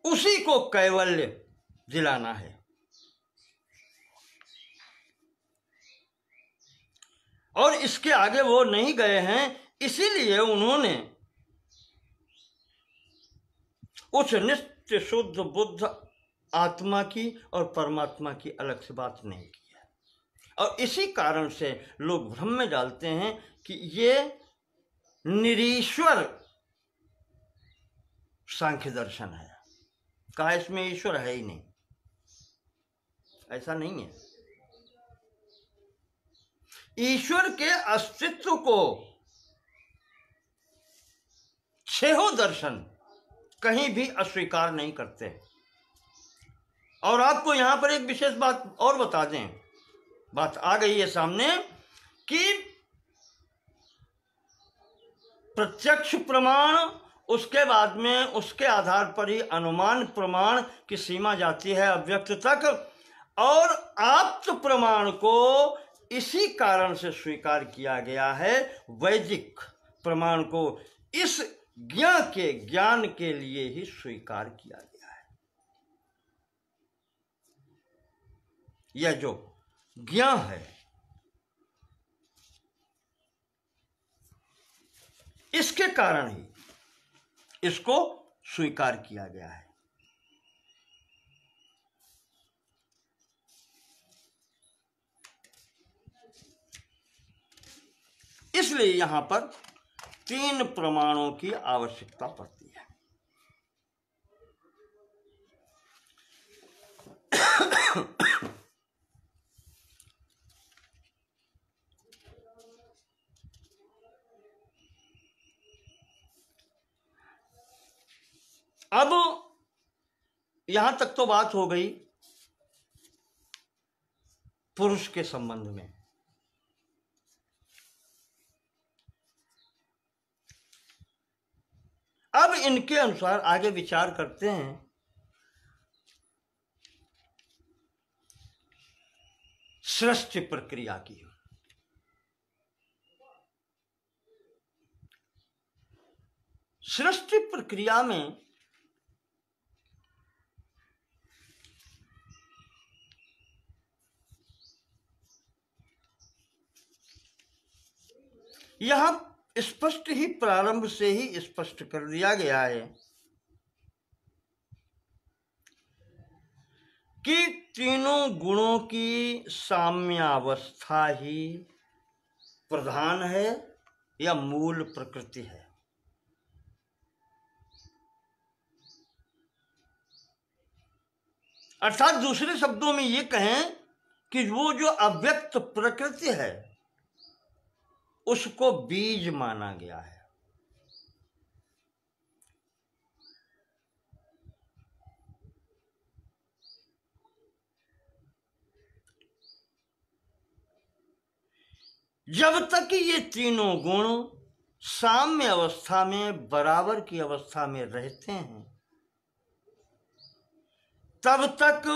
उसी को कैवल्य दिलाना है। और इसके आगे वो नहीं गए हैं, इसीलिए उन्होंने उस नित्य शुद्ध बुद्ध आत्मा की और परमात्मा की अलग से बात नहीं की है। और इसी कारण से लोग भ्रम में डालते हैं कि ये निरीश्वर सांख्य दर्शन है। कहा इसमें ईश्वर है ही नहीं, ऐसा नहीं है। ईश्वर के अस्तित्व को छहों दर्शन कहीं भी अस्वीकार नहीं करते। और आपको यहां पर एक विशेष बात और बता दें, बात आ गई है सामने कि प्रत्यक्ष प्रमाण, उसके बाद में उसके आधार पर ही अनुमान प्रमाण की सीमा जाती है अव्यक्त तक, और आप्त प्रमाण को इसी कारण से स्वीकार किया गया है, वैदिक प्रमाण को इस ज्ञान के लिए ही स्वीकार किया गया है। यह जो ज्ञान है, इसके कारण ही इसको स्वीकार किया गया है। इसलिए यहां पर 3 प्रमाणों की आवश्यकता पड़ती है। अब यहां तक तो बात हो गई पुरुष के संबंध में। अब इनके अनुसार आगे विचार करते हैं सृष्टि प्रक्रिया की। सृष्टि प्रक्रिया में यहां स्पष्ट ही प्रारंभ से ही स्पष्ट कर दिया गया है कि तीनों गुणों की साम्यावस्था ही प्रधान है या मूल प्रकृति है। अर्थात दूसरे शब्दों में ये कहें कि वो जो अव्यक्त प्रकृति है उसको बीज माना गया है। जब तक ये तीनों गुण साम्य अवस्था में, बराबर की अवस्था में रहते हैं, तब तक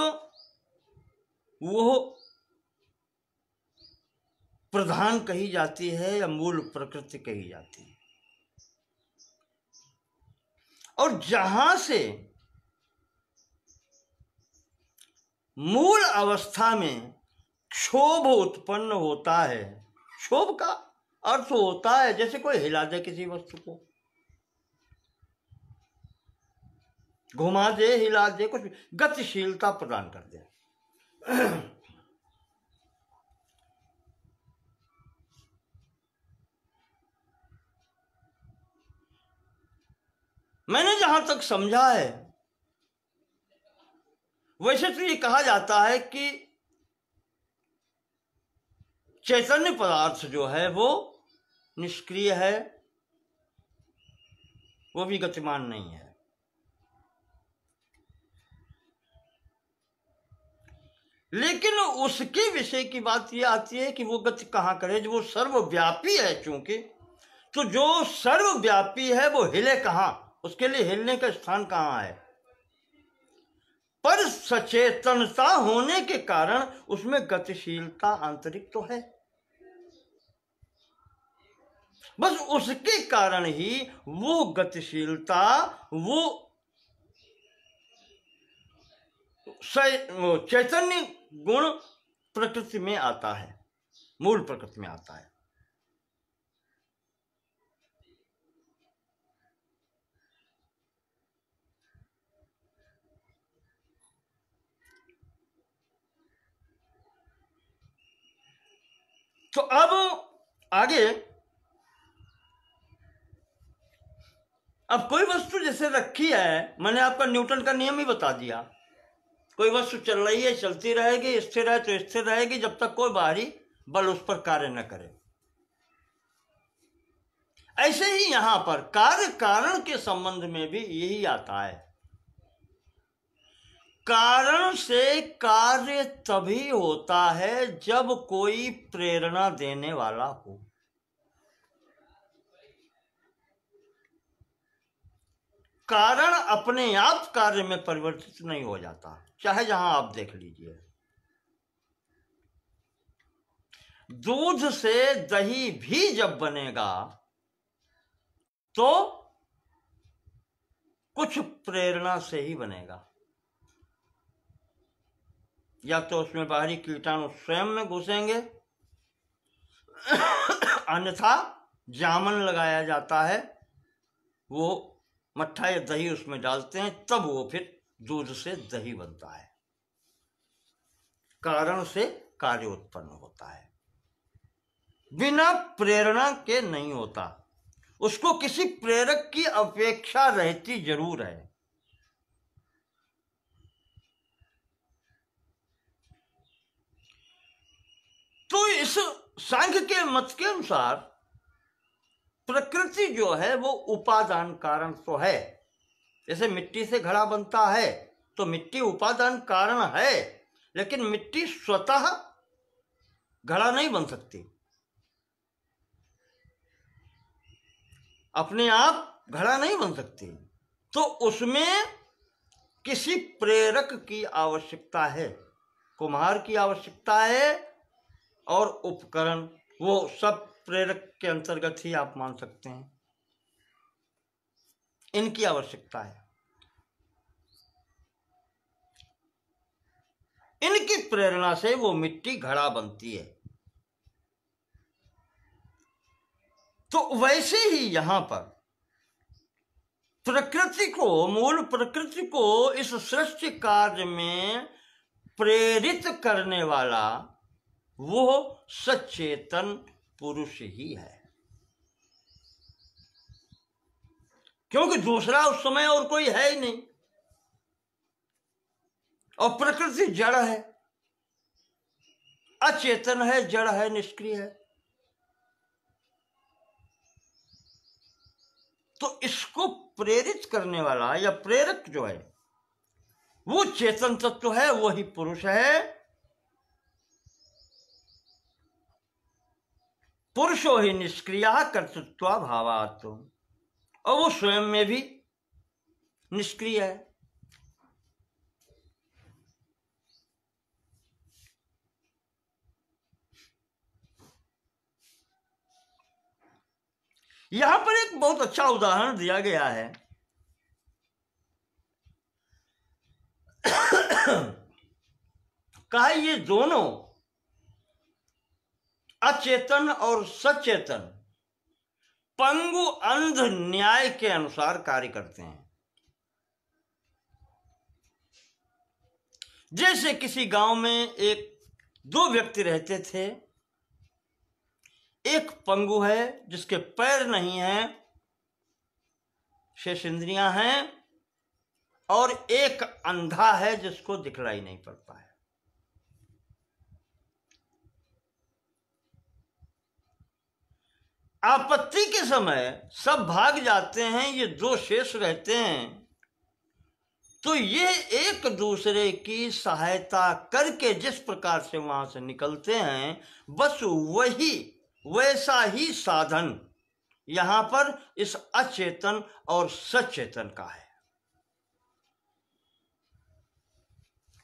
वो प्रधान कही जाती है या मूल प्रकृति कही जाती है। और जहां से मूल अवस्था में क्षोभ उत्पन्न होता है, क्षोभ का अर्थ होता है जैसे कोई हिला दे किसी वस्तु को, घुमा दे, हिला दे, कुछ गतिशीलता प्रदान कर दे। मैंने जहां तक समझा है वैसे तो ये कहा जाता है कि चैतन्य पदार्थ जो है वो निष्क्रिय है, वो भी गतिमान नहीं है। लेकिन उसके विषय की बात ये आती है कि वो गति कहाँ करे, जो वो सर्वव्यापी है। चूंकि तो जो सर्वव्यापी है वो हिले कहाँ, उसके लिए हिलने का स्थान कहाँ है। पर सचेतनता होने के कारण उसमें गतिशीलता आंतरिक तो है। बस उसके कारण ही वो गतिशीलता, वो चैतन्य गुण प्रकृति में आता है, मूल प्रकृति में आता है। तो अब आगे, अब कोई वस्तु जैसे रखी है, मैंने आपका न्यूटन का नियम ही बता दिया। कोई वस्तु चल रही है, चलती रहेगी, स्थिर है तो स्थिर रहेगी जब तक कोई बाहरी बल उस पर कार्य न करे। ऐसे ही यहां पर कार्य कारण के संबंध में भी यही आता है। कारण से कार्य तभी होता है जब कोई प्रेरणा देने वाला हो। कारण अपने आप कार्य में परिवर्तित नहीं हो जाता, चाहे जहां आप देख लीजिए। दूध से दही भी जब बनेगा तो कुछ प्रेरणा से ही बनेगा, या तो उसमें बाहरी कीटाणु स्वयं में घुसेंगे, अन्यथा जामन लगाया जाता है, वो मट्ठा या दही उसमें डालते हैं, तब वो फिर दूध से दही बनता है। कारण से कार्य उत्पन्न होता है, बिना प्रेरणा के नहीं होता। उसको किसी प्रेरक की अपेक्षा रहती जरूर है। तो इस सांख्य के मत के अनुसार प्रकृति जो है वो उपादान कारण तो है। जैसे मिट्टी से घड़ा बनता है तो मिट्टी उपादान कारण है, लेकिन मिट्टी स्वतः घड़ा नहीं बन सकती, अपने आप घड़ा नहीं बन सकती। तो उसमें किसी प्रेरक की आवश्यकता है, कुम्हार की आवश्यकता है, और उपकरण वो सब प्रेरक के अंतर्गत ही आप मान सकते हैं, इनकी आवश्यकता है। इनकी प्रेरणा से वो मिट्टी घड़ा बनती है। तो वैसे ही यहां पर प्रकृति को, मूल प्रकृति को इस सृष्टि कार्य में प्रेरित करने वाला वो सचेतन पुरुष ही है, क्योंकि दूसरा उस समय और कोई है ही नहीं, और प्रकृति जड़ है, अचेतन है, जड़ है, निष्क्रिय है। तो इसको प्रेरित करने वाला या प्रेरक जो है वो चेतन तत्व है, वही पुरुष है। पुरुषो ही निष्क्रिय कर्तृत्वा भावात्, और वो स्वयं में भी निष्क्रिय है। यहां पर एक बहुत अच्छा उदाहरण दिया गया है। कहा ये दोनों अचेतन और सचेतन पंगु अंध न्याय के अनुसार कार्य करते हैं। जैसे किसी गांव में दो व्यक्ति रहते थे, एक पंगु है जिसके पैर नहीं हैं, शेष इंद्रियां हैं, और एक अंधा है जिसको दिखलाई नहीं पड़ता है। आपत्ति के समय सब भाग जाते हैं, ये दो शेष रहते हैं। तो ये एक दूसरे की सहायता करके जिस प्रकार से वहां से निकलते हैं, बस वही वैसा ही साधन यहां पर इस अचेतन और सचेतन का है।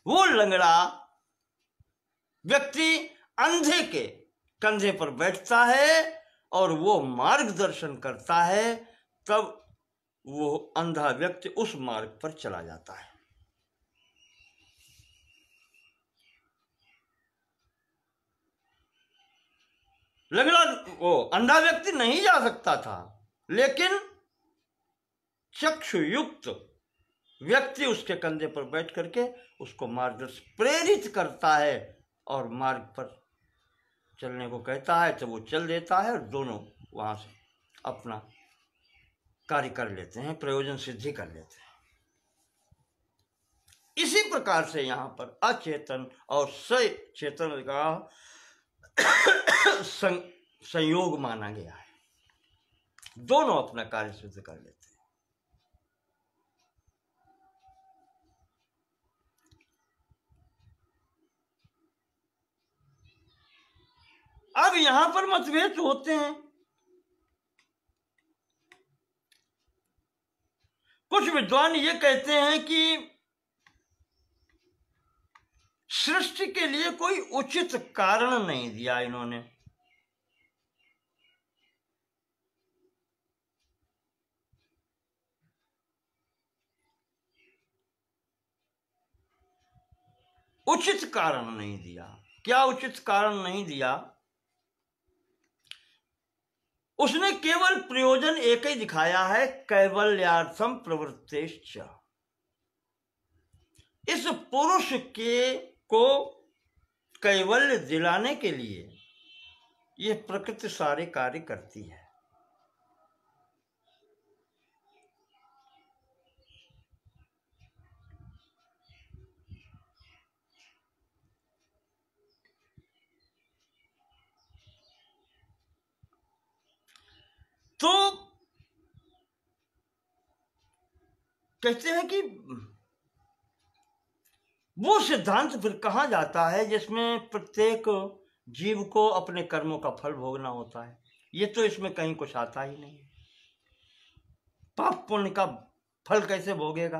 वो लंगड़ा व्यक्ति अंधे के कंधे पर बैठता है और वो मार्गदर्शन करता है, तब वो अंधा व्यक्ति उस मार्ग पर चला जाता है। लंगड़ा, वो अंधा व्यक्ति नहीं जा सकता था, लेकिन चक्षुयुक्त व्यक्ति उसके कंधे पर बैठ करके उसको मार्गदर्शन प्रेरित करता है और मार्ग पर चलने को कहता है, तो वो चल देता है और दोनों वहां से अपना कार्य कर लेते हैं, प्रयोजन सिद्धि कर लेते हैं। इसी प्रकार से यहां पर अचेतन और सचेतन का संयोग माना गया है, दोनों अपना कार्य सिद्ध कर लेते हैं। अब यहां पर मतभेद होते हैं। कुछ विद्वान ये कहते हैं कि सृष्टि के लिए कोई उचित कारण नहीं दिया इन्होंने, उचित कारण नहीं दिया। क्या उचित कारण नहीं दिया? उसने केवल प्रयोजन एक ही दिखाया है, कैवल्यार्थम प्रवृत्तेश्च। इस पुरुष के को कैवल्य दिलाने के लिए यह प्रकृति सारे कार्य करती है। तो कहते हैं कि वो सिद्धांत फिर कहाँ जाता है जिसमें प्रत्येक जीव को अपने कर्मों का फल भोगना होता है? ये तो इसमें कहीं कुछ आता ही नहीं। पाप पुण्य का फल कैसे भोगेगा?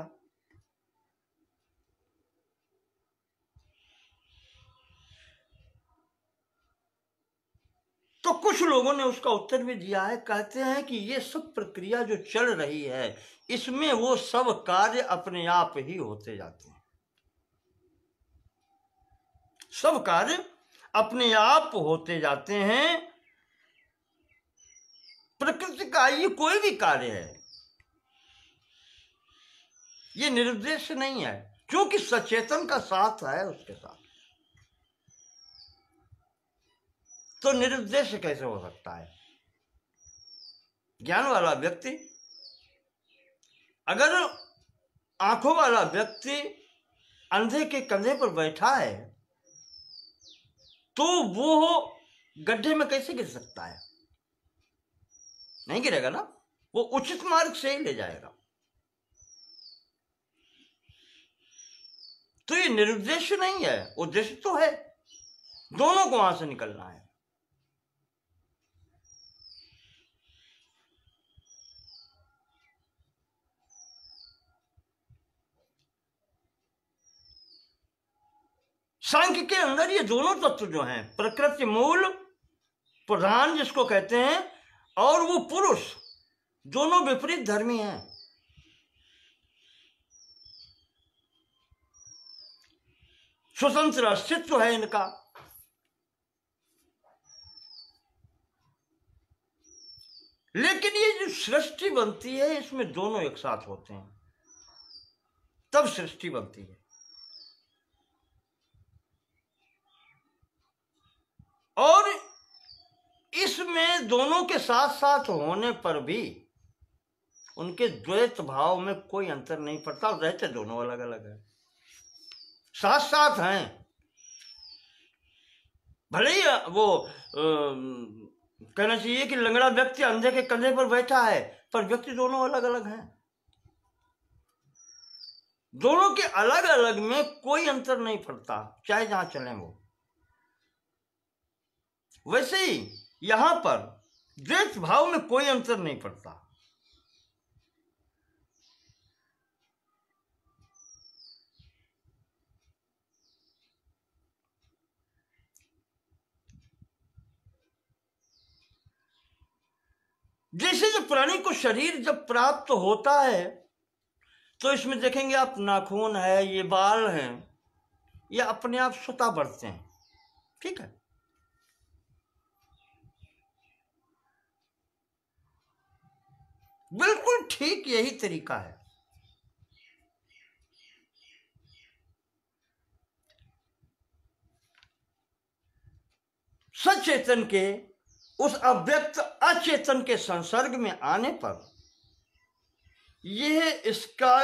तो कुछ लोगों ने उसका उत्तर भी दिया है। कहते हैं कि ये सब प्रक्रिया जो चल रही है, इसमें वो सब कार्य अपने आप ही होते जाते हैं। सब कार्य अपने आप होते जाते हैं। प्रकृति का ये कोई भी कार्य है, ये निरुद्देश्य नहीं है, क्योंकि सचेतन का साथ है उसके साथ। तो निरुद्देश्य कैसे हो सकता है? ज्ञान वाला व्यक्ति, अगर आंखों वाला व्यक्ति अंधे के कंधे पर बैठा है तो वो गड्ढे में कैसे गिर सकता है? नहीं गिरेगा ना, वो उचित मार्ग से ही ले जाएगा। तो ये निरुद्देश्य नहीं है, उद्देश्य तो है, दोनों को वहां से निकलना है। सांख्य के अंदर ये दोनों तत्व जो हैं, प्रकृति मूल प्रधान जिसको कहते हैं, और वो पुरुष, दोनों विपरीत धर्मी हैं। स्वतंत्र अस्तित्व है इनका। लेकिन ये जो सृष्टि बनती है, इसमें दोनों एक साथ होते हैं, तब सृष्टि बनती है। और इसमें दोनों के साथ साथ होने पर भी उनके द्वैत भाव में कोई अंतर नहीं पड़ता, रहते दोनों अलग अलग हैं, साथ साथ हैं। भले ही वो कहना चाहिए कि लंगड़ा व्यक्ति अंधे के कंधे पर बैठा है, पर व्यक्ति दोनों अलग अलग हैं। दोनों के अलग अलग में कोई अंतर नहीं पड़ता, चाहे जहां चले वो। वैसे ही यहां पर द्वैत भाव में कोई अंतर नहीं पड़ता। जैसे जब प्राणी को शरीर जब प्राप्त होता है तो इसमें देखेंगे आप, नाखून है, ये बाल हैं, ये अपने आप स्वतः बढ़ते हैं, ठीक है। बिल्कुल ठीक यही तरीका है। सचेतन के उस अव्यक्त अचेतन के संसर्ग में आने पर यह इसका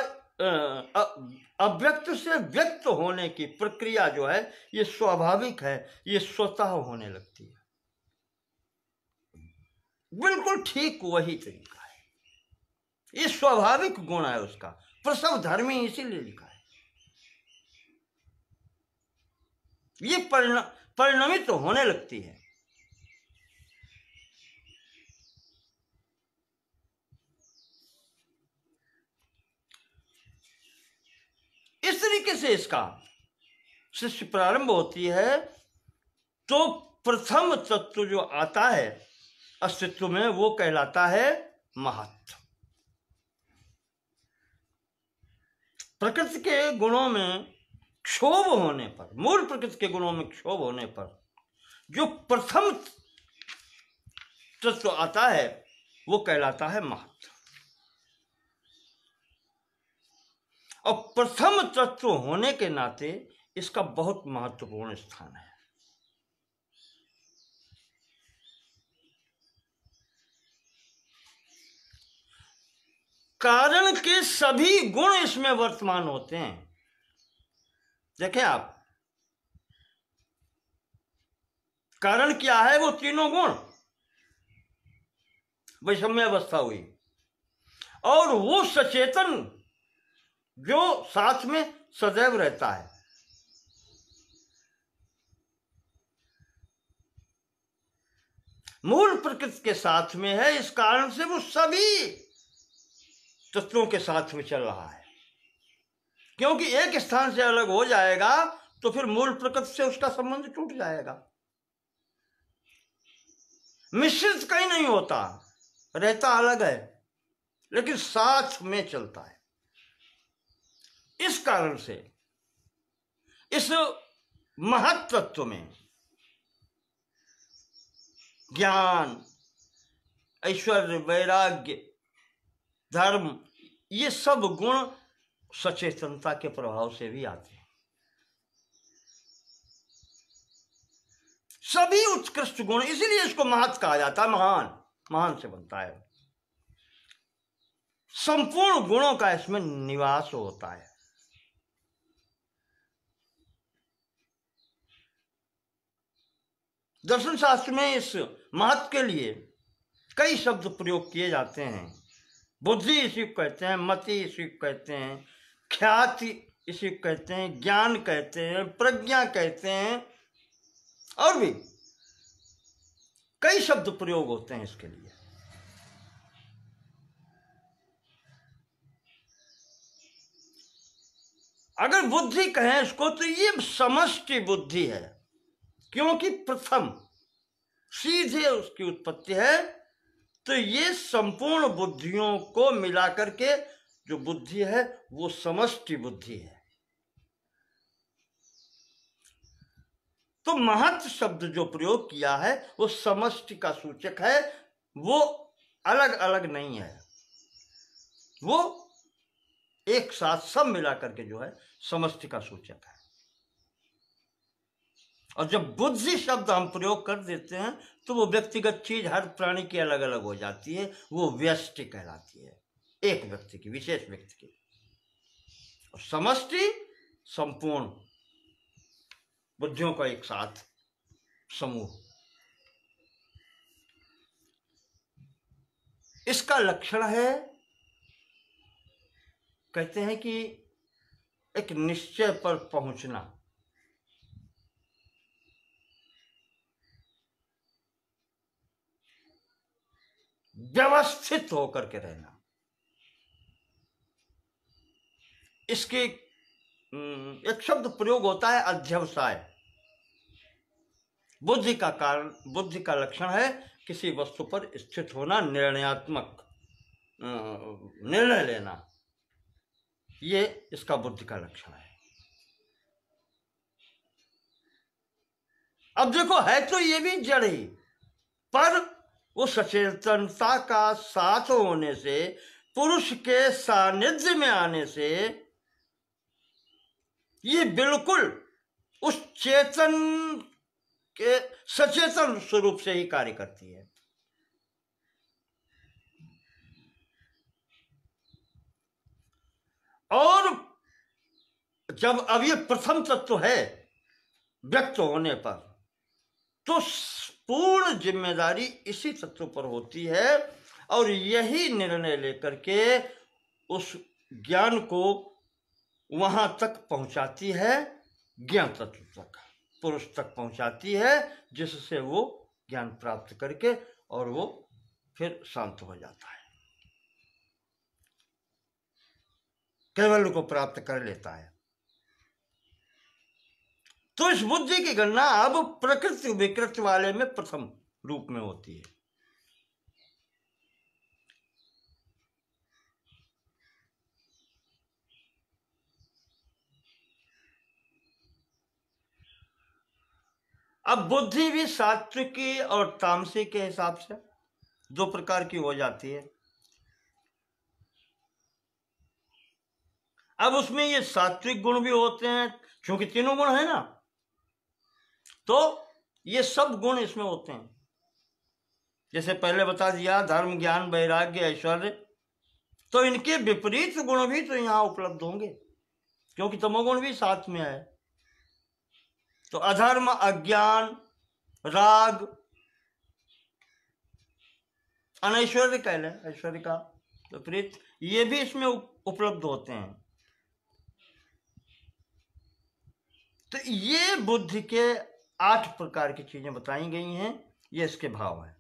अव्यक्त से व्यक्त होने की प्रक्रिया जो है, ये स्वाभाविक है, ये स्वतः होने लगती है। बिल्कुल ठीक वही तरीका है, ये स्वाभाविक गुण है उसका, प्रसव धर्मी इसीलिए लिखा है। ये परिणमित तो होने लगती है। इस तरीके से इसका सृष्टि प्रारंभ होती है। तो प्रथम तत्व जो आता है अस्तित्व में, वो कहलाता है महत्व। प्रकृति के गुणों में क्षोभ होने पर, मूल प्रकृति के गुणों में क्षोभ होने पर जो प्रथम तत्व आता है वो कहलाता है महत्। और प्रथम तत्व होने के नाते इसका बहुत महत्वपूर्ण स्थान है। कारण के सभी गुण इसमें वर्तमान होते हैं। देखें आप, कारण क्या है? वो तीनों गुण, वैषम्य अवस्था हुई, और वो सचेतन जो साथ में सदैव रहता है। मूल प्रकृति के साथ में है, इस कारण से वो सभी तत्वों के साथ में चल रहा है। क्योंकि एक स्थान से अलग हो जाएगा तो फिर मूल प्रकृति से उसका संबंध टूट जाएगा। मिश्रित कहीं नहीं होता, रहता अलग है लेकिन साथ में चलता है। इस कारण से इस महत् तत्व में ज्ञान, ऐश्वर्य, वैराग्य, धर्म, ये सब गुण सचेतनता के प्रभाव से भी आते हैं। सभी उत्कृष्ट गुण, इसीलिए इसको महत् कहा जाता है। महान, महान से बनता है। संपूर्ण गुणों का इसमें निवास होता है। दर्शन शास्त्र में इस महत् के लिए कई शब्द प्रयोग किए जाते हैं। बुद्धि इसी को कहते हैं, मति इसी को कहते हैं, ख्याति इसी को कहते हैं, ज्ञान कहते हैं, प्रज्ञा कहते हैं, और भी कई शब्द प्रयोग होते हैं इसके लिए। अगर बुद्धि कहें इसको तो ये समष्टि बुद्धि है, क्योंकि प्रथम सीधे उसकी उत्पत्ति है। तो ये संपूर्ण बुद्धियों को मिलाकर के जो बुद्धि है वो समष्टि बुद्धि है। तो महत् शब्द जो प्रयोग किया है वो समष्टि का सूचक है, वो अलग अलग नहीं है, वो एक साथ सब मिलाकर के जो है समष्टि का सूचक है। और जब बुद्धि शब्द हम प्रयोग कर देते हैं तो वो व्यक्तिगत चीज हर प्राणी की अलग अलग हो जाती है, वो व्यष्टि कहलाती है, एक व्यक्ति की, विशेष व्यक्ति की। और समष्टि संपूर्ण बुद्धियों का एक साथ समूह। इसका लक्षण है, कहते हैं कि एक निश्चय पर पहुंचना, व्यवस्थित होकर के रहना। इसके एक शब्द प्रयोग होता है अध्यवसाय। बुद्धि का कारण, बुद्धि का लक्षण है किसी वस्तु पर स्थित होना, निर्णयात्मक निर्णय लेना, ये इसका बुद्धि का लक्षण है। अब देखो, है तो ये भी जड़ ही, पर वो सचेतनता का साथ होने से, पुरुष के सानिध्य में आने से ये बिल्कुल उस चेतन के सचेतन स्वरूप से ही कार्य करती है। और जब अब ये प्रथम तत्व है व्यक्त होने पर, तो पूर्ण जिम्मेदारी इसी तत्व पर होती है, और यही निर्णय लेकर के उस ज्ञान को वहां तक पहुंचाती है, ज्ञान तत्व तक, पुरुष तक पहुंचाती है, जिससे वो ज्ञान प्राप्त करके और वो फिर शांत हो जाता है, कैवल्य को प्राप्त कर लेता है। तो इस बुद्धि की गणना अब प्रकृति विकृति वाले में प्रथम रूप में होती है। अब बुद्धि भी सात्विकी और तामसिक के हिसाब से दो प्रकार की हो जाती है। अब उसमें ये सात्विक गुण भी होते हैं, क्योंकि तीनों गुण है ना, तो ये सब गुण इसमें होते हैं। जैसे पहले बता दिया, धर्म, ज्ञान, वैराग्य, ऐश्वर्य, तो इनके विपरीत गुण भी तो यहां उपलब्ध होंगे, क्योंकि तमोगुण भी साथ में है। तो अधर्म, अज्ञान, राग, अनैश्वर्य कह लें, ऐश्वर्य का विपरीत, ये भी इसमें उपलब्ध होते हैं। तो ये बुद्धि के 8 प्रकार की चीजें बताई गई हैं, ये इसके भाव हैं।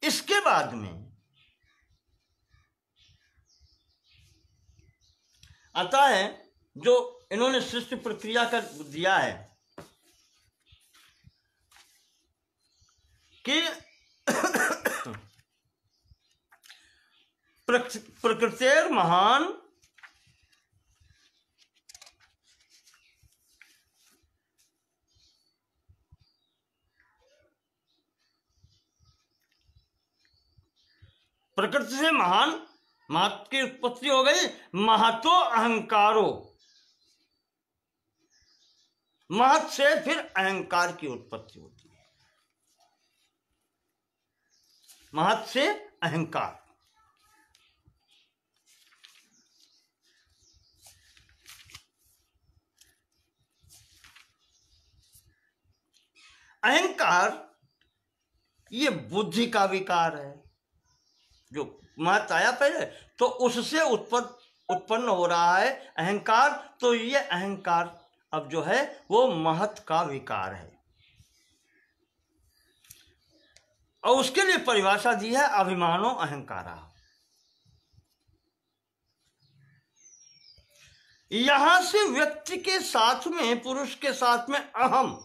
इसके बाद में आता है जो इन्होंने सृष्टि प्रक्रिया का दिया है कि प्रकृतिर महान प्रकृति से महान महत की उत्पत्ति हो गई, महतो अहंकारो, महत से फिर अहंकार की उत्पत्ति होती है, महत से अहंकार। अहंकार ये बुद्धि का विकार है, जो महत आया पहले तो उससे उत्पन्न हो रहा है अहंकार। तो ये अहंकार अब जो है वो महत का विकार है, और उसके लिए परिभाषा दी है अभिमानो अहंकारा। यहां से व्यक्ति के साथ में, पुरुष के साथ में अहम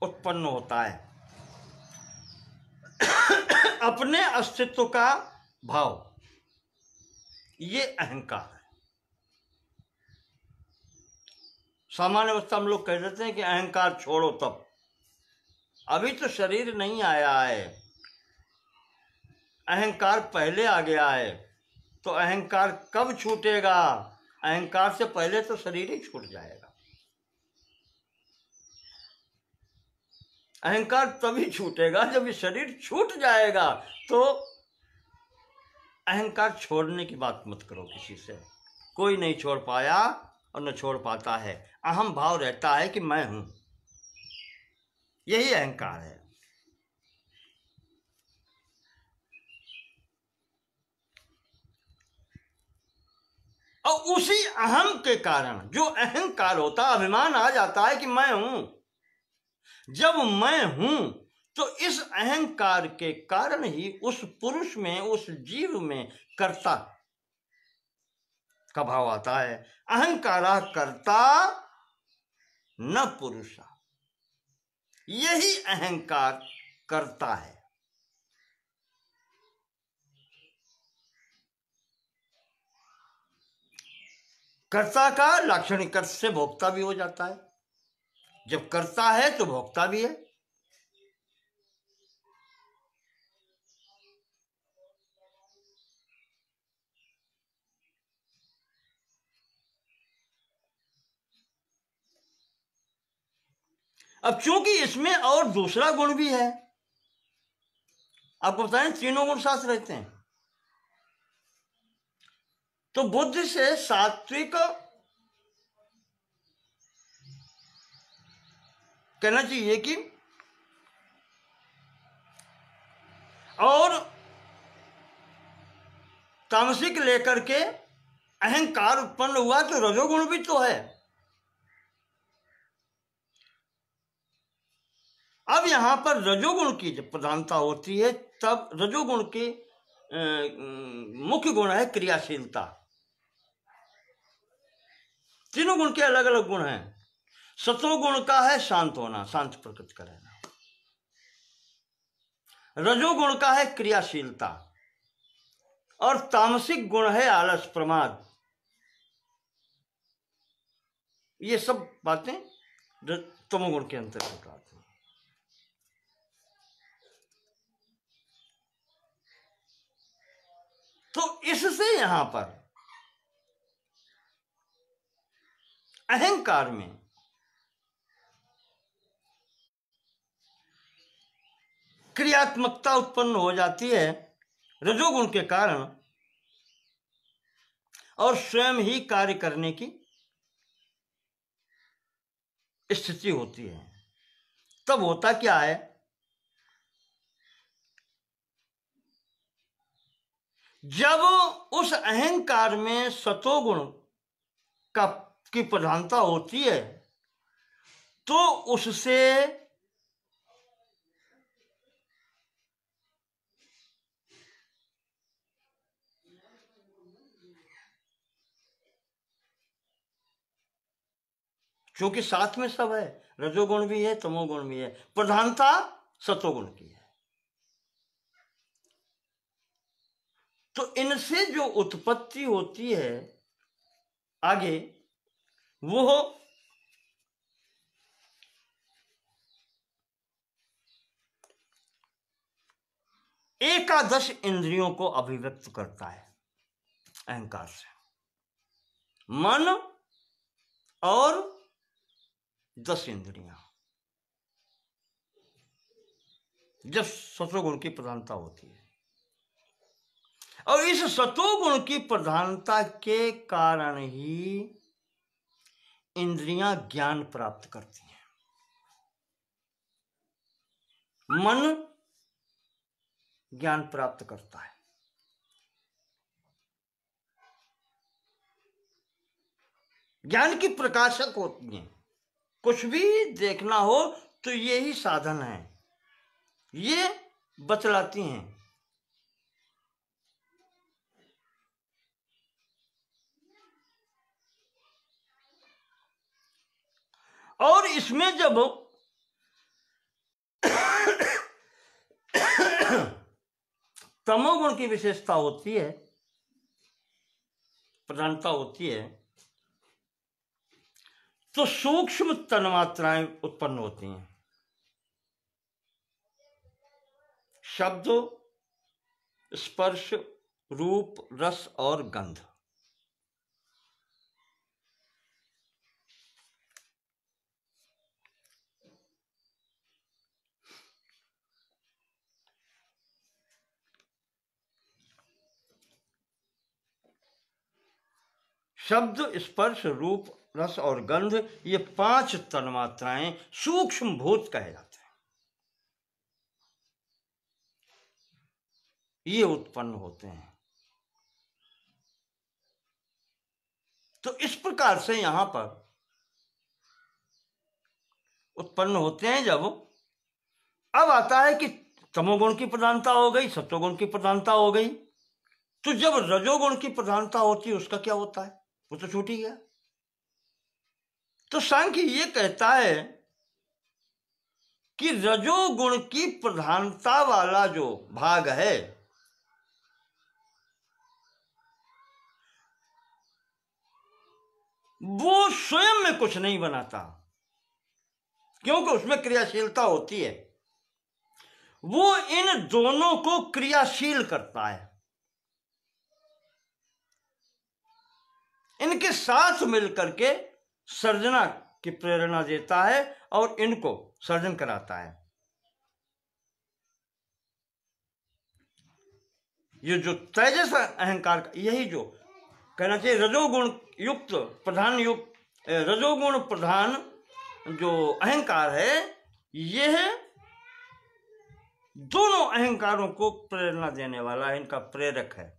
उत्पन्न होता है, अपने अस्तित्व का भाव, ये अहंकार है। सामान्य अवस्था हम लोग कह देते हैं कि अहंकार छोड़ो, तब अभी तो शरीर नहीं आया है, अहंकार पहले आ गया है। तो अहंकार कब छूटेगा? अहंकार से पहले तो शरीर ही छूट जाएगा। अहंकार तभी छूटेगा जब ये शरीर छूट जाएगा। तो अहंकार छोड़ने की बात मत करो किसी से, कोई नहीं छोड़ पाया और न छोड़ पाता है। अहम भाव रहता है कि मैं हूं, यही अहंकार है। और उसी अहम के कारण जो अहंकार होता, अभिमान आ जाता है कि मैं हूं। जब मैं हूं तो इस अहंकार के कारण ही उस पुरुष में, उस जीव में कर्ता का भाव आता है। अहंकारा कर्ता न पुरुषा, यही अहंकार करता है। कर्ता का लाक्षणिक अर्थ से भोक्ता भी हो जाता है। जब करता है तो भोक्ता भी है। अब चूंकि इसमें और दूसरा गुण भी है, आपको बताएं तीनों गुण साथ रहते हैं। तो बुद्धि से सात्विक कहना चाहिए कि, और तामसिक लेकर के अहंकार उत्पन्न हुआ, तो रजोगुण भी तो है। अब यहां पर रजोगुण की जब प्रधानता होती है, तब रजोगुण के मुख्य गुण है क्रियाशीलता। तीनों गुण के अलग अलग गुण हैं। सतोगुण का है शांत होना, शांत प्रकृति का रहना। रजोगुण का है क्रियाशीलता, और तामसिक गुण है आलस, प्रमाद। ये सब बातें तमोगुण के अंतर्गत आती हैं। तो इससे यहां पर अहंकार में क्रियात्मकता उत्पन्न हो जाती है रजोगुण के कारण, और स्वयं ही कार्य करने की स्थिति होती है। तब होता क्या है, जब उस अहंकार में सतोगुण की प्रधानता होती है तो उससे क्योंकि साथ में सब है, रजोगुण भी है तमोगुण भी है, प्रधानता सतोगुण की है। तो इनसे जो उत्पत्ति होती है आगे, वो एकादश इंद्रियों को अभिव्यक्त करता है अहंकार से। मन और 10 इंद्रियां, जब सतोगुण की प्रधानता होती है, और इस सतोगुण की प्रधानता के कारण ही इंद्रियां ज्ञान प्राप्त करती हैं। मन ज्ञान प्राप्त करता है, ज्ञान की प्रकाशक होती हैं। कुछ भी देखना हो तो ये ही साधन है, ये बतलाती हैं। और इसमें जब तमोगुण की विशेषता होती है, प्रधानता होती है, तो सूक्ष्म तन्मात्राएं उत्पन्न होती हैं। शब्द, स्पर्श, रूप, रस और गंध। शब्द, स्पर्श, रूप, रस और गंध, ये 5 तन्मात्राएं सूक्ष्म भूत कहे जाते हैं। ये उत्पन्न होते हैं। तो इस प्रकार से यहां पर उत्पन्न होते हैं। जब अब आता है कि तमोगुण की प्रधानता हो गई, सत्वगुण की प्रधानता हो गई, तो जब रजोगुण की प्रधानता होती है उसका क्या होता है, वो तो छूट ही गया। तो सांख्य ये कहता है कि रजोगुण की प्रधानता वाला जो भाग है वो स्वयं में कुछ नहीं बनाता, क्योंकि उसमें क्रियाशीलता होती है। वो इन दोनों को क्रियाशील करता है, इनके साथ मिलकर के सर्जना की प्रेरणा देता है और इनको सर्जन कराता है। ये जो तेजस अहंकार का, यही जो कहना चाहिए रजोगुण युक्त प्रधान युक्त, रजोगुण प्रधान जो अहंकार है, यह दोनों अहंकारों को प्रेरणा देने वाला है, इनका प्रेरक है।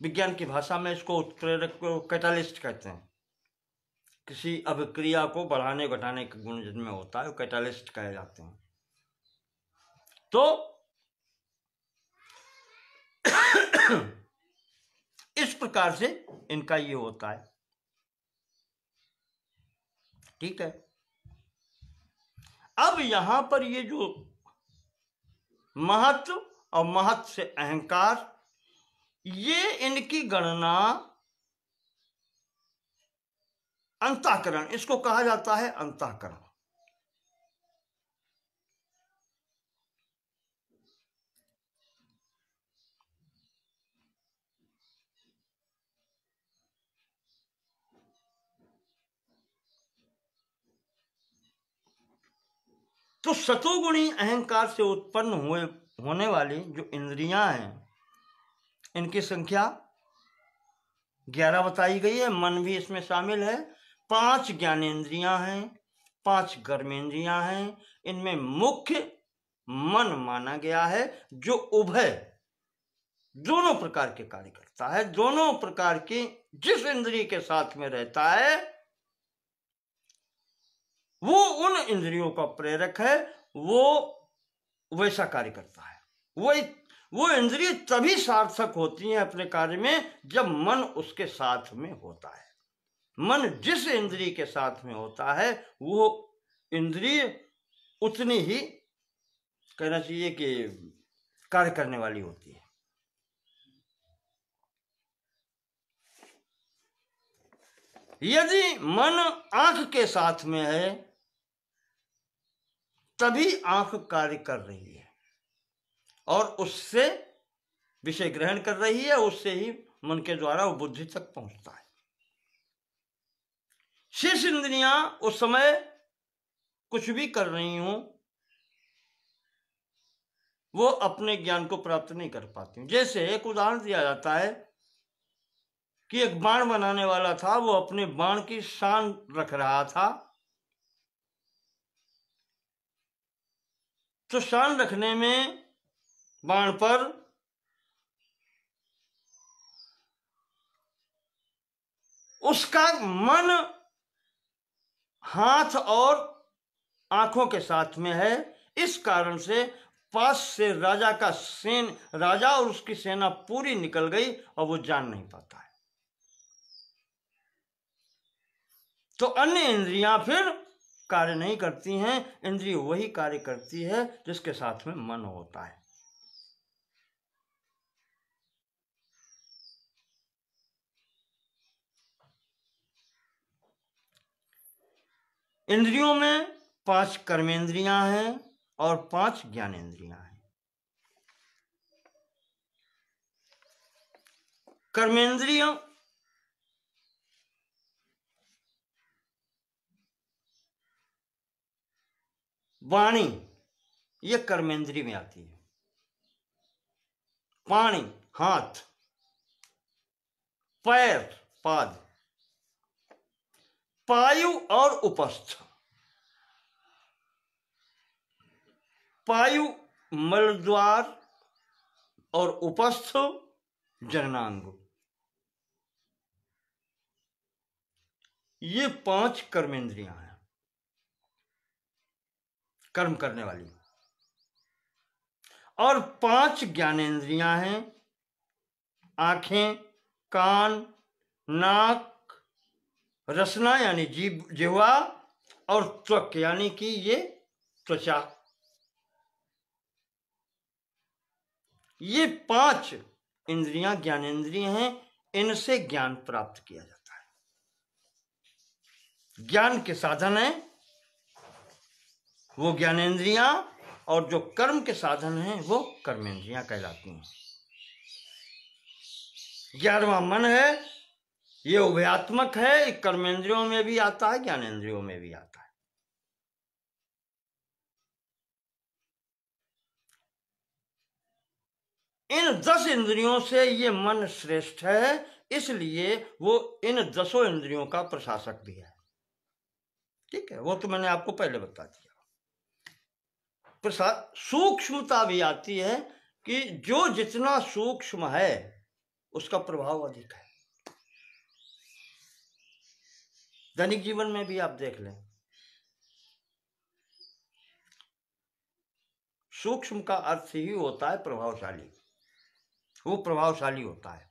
विज्ञान की भाषा में इसको उत्प्रेरक को कैटालिस्ट कहते हैं। किसी अभिक्रिया को बढ़ाने घटाने का गुण जिनमें होता है वो कैटालिस्ट कहे जाते हैं। तो इस प्रकार से इनका ये होता है। ठीक है। अब यहां पर ये जो महत्व और महत्व से अहंकार ये इनकी गणना अंतःकरण, इसको कहा जाता है अंतःकरण। तो सतोगुणी अहंकार से उत्पन्न होने वाली जो इंद्रियां हैं, इनकी संख्या 11 बताई गई है। मन भी इसमें शामिल है। 5 ज्ञानेंद्रियां हैं, 5 कर्मेंद्रियां हैं। इनमें मुख्य मन माना गया है, जो उभय दोनों प्रकार के कार्य करता है। दोनों प्रकार की जिस इंद्रिय के साथ में रहता है वो उन इंद्रियों का प्रेरक है, वो वैसा कार्य करता है। वो इंद्रिय तभी सार्थक होती हैं अपने कार्य में जब मन उसके साथ में होता है। मन जिस इंद्रिय के साथ में होता है वो इंद्रिय उतनी ही, कहना चाहिए कि, कार्य करने वाली होती है। यदि मन आंख के साथ में है तभी आंख कार्य कर रही है और उससे विषय ग्रहण कर रही है, उससे ही मन के द्वारा वो बुद्धि तक पहुंचता है। शेष इंद्रियां उस समय कुछ भी कर रही हूं, वो अपने ज्ञान को प्राप्त नहीं कर पाती। जैसे एक उदाहरण दिया जाता है कि एक बाण बनाने वाला था, वो अपने बाण की शान रख रहा था। तो शान रखने में बाण पर उसका मन हाथ और आंखों के साथ में है। इस कारण से पास से राजा और उसकी सेना पूरी निकल गई और वो जान नहीं पाता है। तो अन्य इंद्रियां फिर कार्य नहीं करती हैं। इंद्रिय वही कार्य करती है जिसके साथ में मन होता है। इंद्रियों में 5 कर्मेंद्रियां हैं और 5 ज्ञानेंद्रियां हैं। कर्मेंद्रियों वाणी ये कर्मेंद्रिय में आती है। पाणी हाथ, पैर पाद, पायु और उपस्थ। पायु मलद्वार और उपस्थ जननांग। ये 5 कर्मेंद्रियां हैं, कर्म करने वाली। और 5 ज्ञानेंद्रियां हैं, आंखें, कान, नाक, रसना यानी जिह्वा और त्वक यानी कि ये त्वचा। ये 5 इंद्रियां ज्ञानेंद्रिय हैं। इनसे ज्ञान प्राप्त किया जाता है। ज्ञान के साधन है वो ज्ञानेंद्रियां, और जो कर्म के साधन हैं वो कर्मेंद्रियां कहलाती हैं। 11वां मन है, ये उभयात्मक है। कर्मेंद्रियों में भी आता है, ज्ञानेंद्रियों में भी आता है। इन 10 इंद्रियों से ये मन श्रेष्ठ है, इसलिए वो इन 10 इंद्रियों का प्रशासक भी है। ठीक है, वो तो मैंने आपको पहले बता दिया। सूक्ष्मता भी आती है कि जो जितना सूक्ष्म है उसका प्रभाव अधिक है। दैनिक जीवन में भी आप देख लें, सूक्ष्म का अर्थ ही होता है प्रभावशाली। वो प्रभावशाली होता है।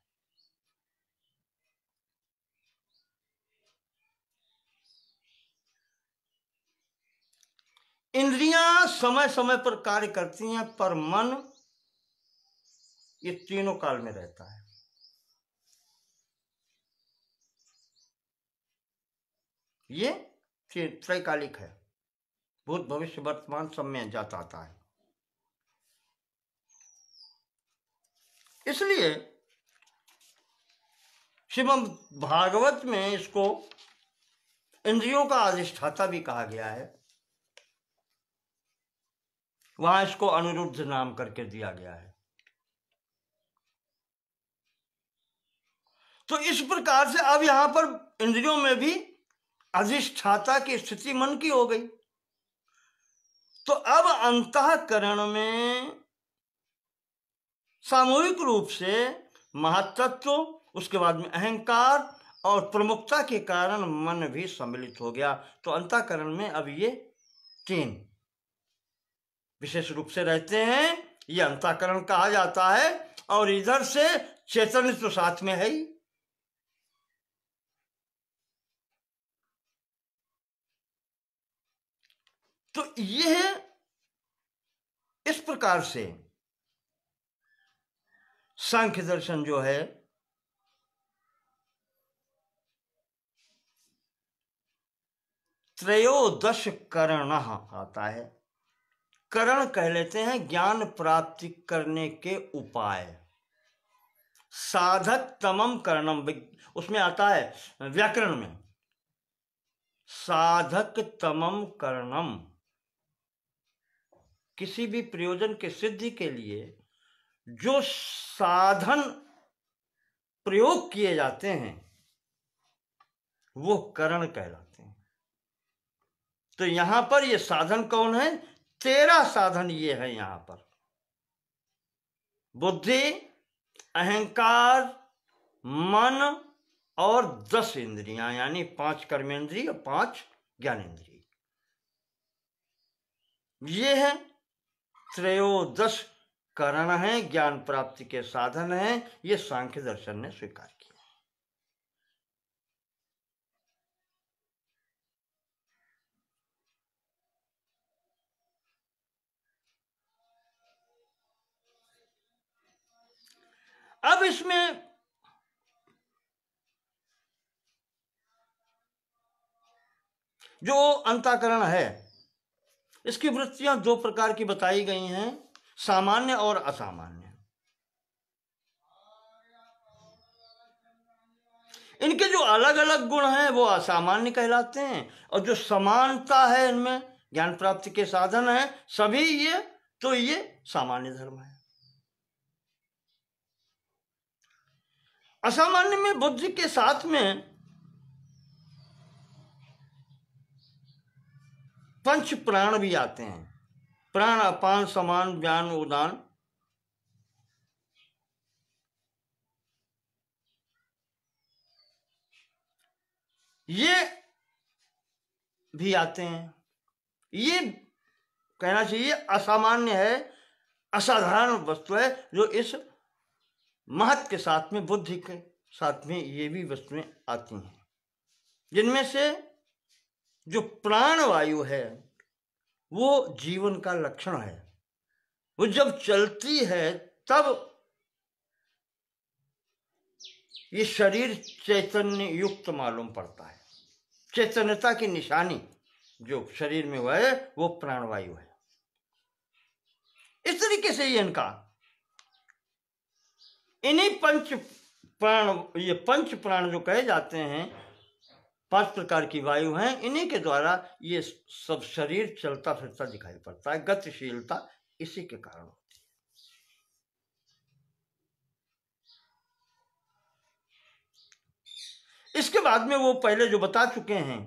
इंद्रियां समय समय पर कार्य करती हैं, पर मन ये तीनों काल में रहता है। ये त्रैकालिक है, भूत भविष्य वर्तमान सब में जाता आता है। इसलिए श्रीमद् भागवत में इसको इंद्रियों का अधिष्ठाता भी कहा गया है, वहां इसको अनिरुद्ध नाम करके दिया गया है। तो इस प्रकार से अब यहां पर इंद्रियों में भी अधिष्ठाता की स्थिति मन की हो गई। तो अब अंतःकरण में सामूहिक रूप से महत्त्व, उसके बाद में अहंकार और प्रमुखता के कारण मन भी सम्मिलित हो गया। तो अंतःकरण में अब ये तीन विशेष रूप से रहते हैं, ये अंतःकरण कहा जाता है। और इधर से चैतन्य तो साथ में है ही। तो यह इस प्रकार से सांख्य दर्शन जो है त्रयोदश करण आता है। करण कह लेते हैं ज्ञान प्राप्ति करने के उपाय। साधक तमम करणम, उसमें आता है व्याकरण में, साधक तमम करणम। किसी भी प्रयोजन के सिद्धि के लिए जो साधन प्रयोग किए जाते हैं वो करण कहलाते हैं। तो यहां पर ये साधन कौन है? 13 साधन ये है यहां पर। बुद्धि, अहंकार, मन और 10 इंद्रियां, यानी 5 कर्मेंद्रिय और 5 ज्ञानेंद्रिय। ये है त्रयोदश करण है, ज्ञान प्राप्ति के साधन है। ये सांख्य दर्शन ने स्वीकार किया। अब इसमें जो अंतःकरण है, इसकी वृत्तियां 2 प्रकार की बताई गई हैं, सामान्य और असामान्य। इनके जो अलग अलग गुण हैं वो असामान्य कहलाते हैं, और जो समानता है इनमें ज्ञान प्राप्ति के साधन है सभी ये, तो ये सामान्य धर्म है। असामान्य में बुद्धि के साथ में 5 प्राण भी आते हैं। प्राण, अपान, समान, व्यान, उदान। ये भी आते हैं। ये कहना चाहिए असामान्य है, असाधारण वस्तु है, जो इस महत् के साथ में, बुद्धि के साथ में ये भी वस्तुएं आती हैं। जिनमें से जो प्राण वायु है वो जीवन का लक्षण है। वो जब चलती है तब ये शरीर चैतन्य युक्त मालूम पड़ता है। चैतन्यता की निशानी जो शरीर में हुआ है वो प्राणवायु है। इस तरीके से ये इनका, इन्हीं 5 प्राण, ये 5 प्राण जो कहे जाते हैं, 5 प्रकार की वायु हैं, इन्हीं के द्वारा ये सब शरीर चलता फिरता दिखाई पड़ता है। गतिशीलता इसी के कारण होती है। इसके बाद में वो पहले जो बता चुके हैं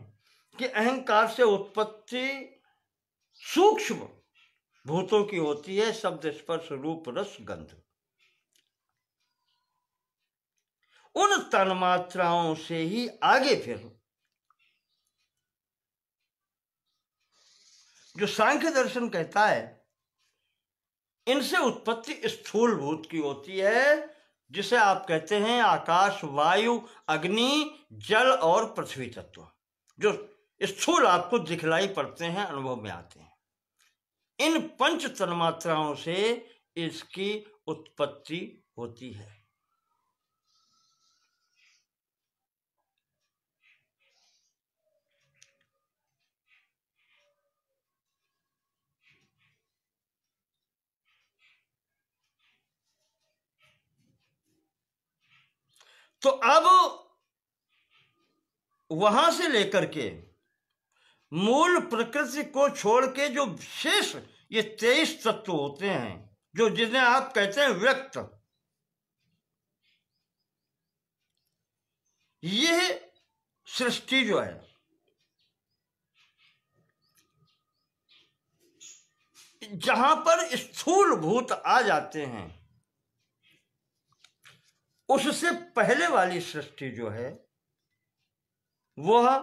कि अहंकार से उत्पत्ति सूक्ष्म भूतों की होती है, शब्द, स्पर्श, रूप, रस, गंध। उन तन्मात्राओं से ही आगे फिर जो सांख्य दर्शन कहता है, इनसे उत्पत्ति स्थूल भूत की होती है, जिसे आप कहते हैं आकाश, वायु, अग्नि, जल और पृथ्वी तत्व, जो स्थूल आपको दिखलाई पड़ते हैं, अनुभव में आते हैं। इन 5 तन्मात्राओं से इसकी उत्पत्ति होती है। तो अब वहां से लेकर के मूल प्रकृति को छोड़ के जो शेष ये 23 तत्व होते हैं, जो जिन्हें आप कहते हैं व्यक्त, ये सृष्टि जो है जहां पर स्थूल भूत आ जाते हैं, उससे पहले वाली सृष्टि जो है वह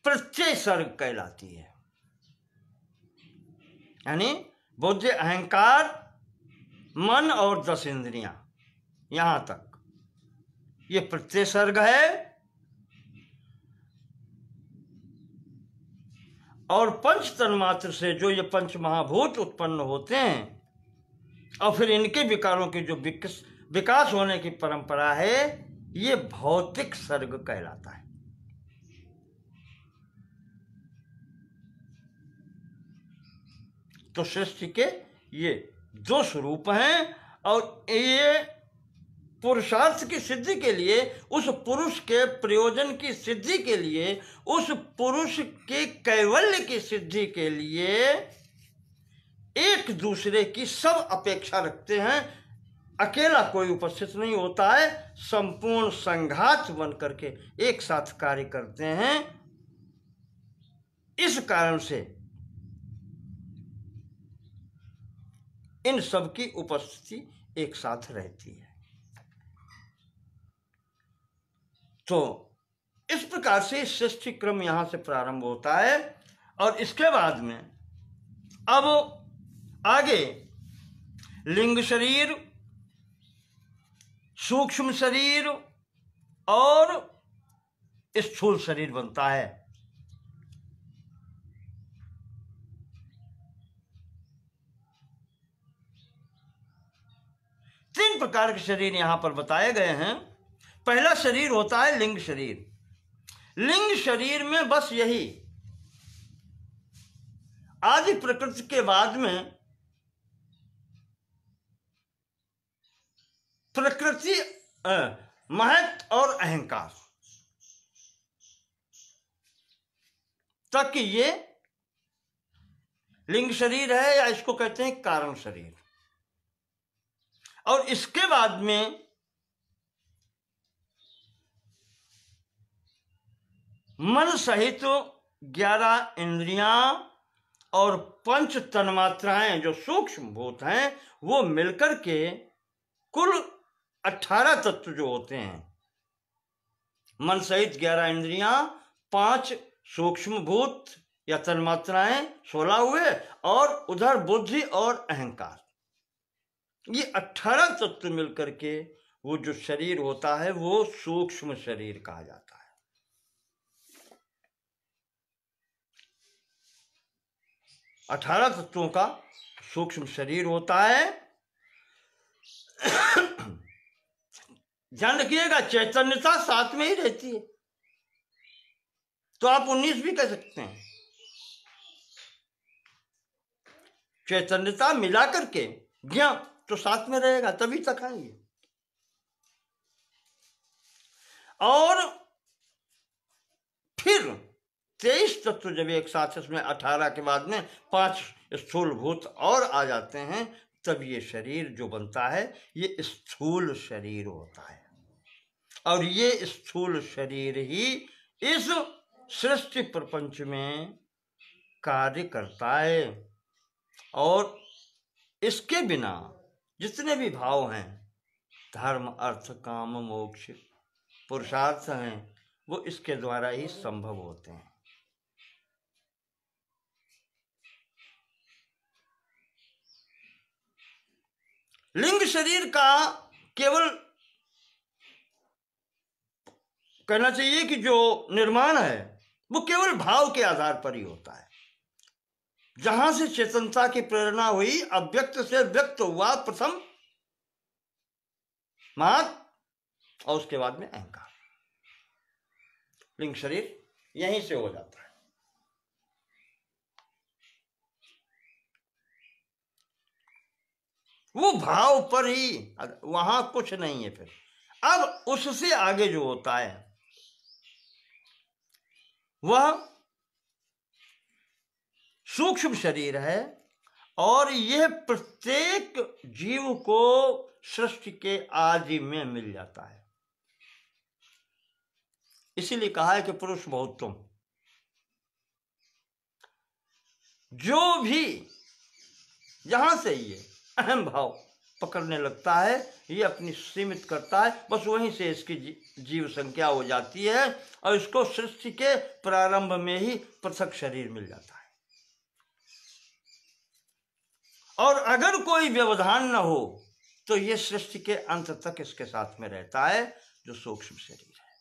प्रत्यय सर्ग कहलाती है। यानी बुद्धि, अहंकार, मन और 10 इंद्रियां, यहां तक ये प्रत्यय सर्ग है। और पंच तन्मात्र से जो ये पंच महाभूत उत्पन्न होते हैं और फिर इनके विकारों की जो विकास होने की परंपरा है, ये भौतिक सर्ग कहलाता है। तो सृष्टि के ये 2 स्वरूप हैं और ये पुरुषार्थ की सिद्धि के लिए, उस पुरुष के प्रयोजन की सिद्धि के लिए, उस पुरुष के कैवल्य की सिद्धि के लिए एक दूसरे की सब अपेक्षा रखते हैं। अकेला कोई उपस्थित नहीं होता है, संपूर्ण संघात बन करके एक साथ कार्य करते हैं। इस कारण से इन सब की उपस्थिति एक साथ रहती है। तो इस प्रकार से सृष्टि क्रम यहां से प्रारंभ होता है और इसके बाद में अब आगे लिंग शरीर, सूक्ष्म शरीर और स्थूल शरीर बनता है। तीन प्रकार के शरीर यहां पर बताए गए हैं। पहला शरीर होता है लिंग शरीर। लिंग शरीर में बस यही आदि प्रकृति के बाद में प्रकृति, महत्व और अहंकार तक ये लिंग शरीर है, या इसको कहते हैं कारण शरीर। और इसके बाद में मन सहित 11 इंद्रियां और पंच तन्मात्राएं जो सूक्ष्म भूत हैं, वो मिलकर के कुल 18 तत्व जो होते हैं। मन सहित 11 इंद्रियां, 5 सूक्ष्म भूत या तन्मात्राएं 16 हुए, और उधर बुद्धि और अहंकार, ये 18 तत्व मिलकर के वो जो शरीर होता है वो सूक्ष्म शरीर कहा जाता है। 18 तत्वों का सूक्ष्म शरीर होता है। ध्यान रखिएगा, चैतन्यता साथ में ही रहती है, तो आप 19 भी कह सकते हैं। चैतन्यता मिला करके ज्ञान तो साथ में रहेगा, तभी तक आएंगे। और फिर 23 तत्व जब एक साथ, इसमें 18 के बाद में 5 स्थूल भूत और आ जाते हैं, तब ये शरीर जो बनता है ये स्थूल शरीर होता है। और ये स्थूल शरीर ही इस सृष्टि प्रपंच में कार्य करता है। और इसके बिना जितने भी भाव हैं, धर्म, अर्थ, काम, मोक्ष, पुरुषार्थ हैं, वो इसके द्वारा ही संभव होते हैं। लिंग शरीर का केवल कहना चाहिए कि जो निर्माण है वो केवल भाव के आधार पर ही होता है। जहां से चेतनता की प्रेरणा हुई, अव्यक्त से व्यक्त हुआ प्रथम महत, और उसके बाद में अहंकार। लिंग शरीर यहीं से हो जाता है। वो भाव पर ही, वहां कुछ नहीं है। फिर अब उससे आगे जो होता है वह सूक्ष्म शरीर है, और यह प्रत्येक जीव को सृष्टि के आदि में मिल जाता है। इसीलिए कहा है कि पुरुष बहुत्तम। जो भी जहां से ये अहम भाव पकड़ने लगता है, ये अपनी सीमित करता है, बस वहीं से इसकी जीव संख्या हो जाती है, और इसको सृष्टि के प्रारंभ में ही पृथक शरीर मिल जाता है। और अगर कोई व्यवधान न हो तो ये सृष्टि के अंत तक इसके साथ में रहता है, जो सूक्ष्म शरीर है।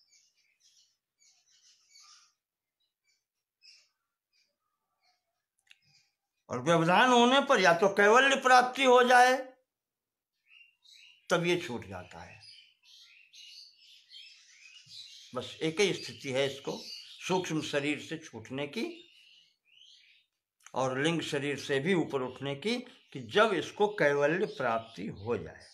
और व्यवधान होने पर या तो कैवल्य प्राप्ति हो जाए, तब ये छूट जाता है। बस एक ही स्थिति है इसको सूक्ष्म शरीर से छूटने की और लिंग शरीर से भी ऊपर उठने की, कि जब इसको कैवल्य प्राप्ति हो जाए।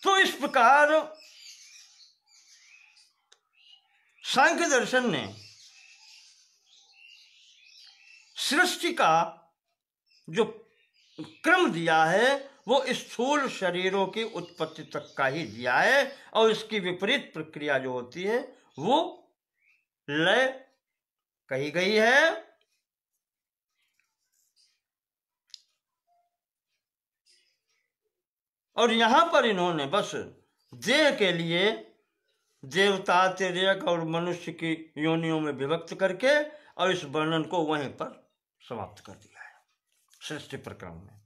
तो इस प्रकार सांख्य दर्शन ने सृष्टि का जो क्रम दिया है वो स्थूल शरीरों की उत्पत्ति तक का ही दिया है, और इसकी विपरीत प्रक्रिया जो होती है वो लय कही गई है। और यहां पर इन्होंने बस देह के लिए देवता, तिर्यक और मनुष्य की योनियों में विभक्त करके और इस वर्णन को वहीं पर समाप्त कर दिया है सृष्टि प्रक्रम में।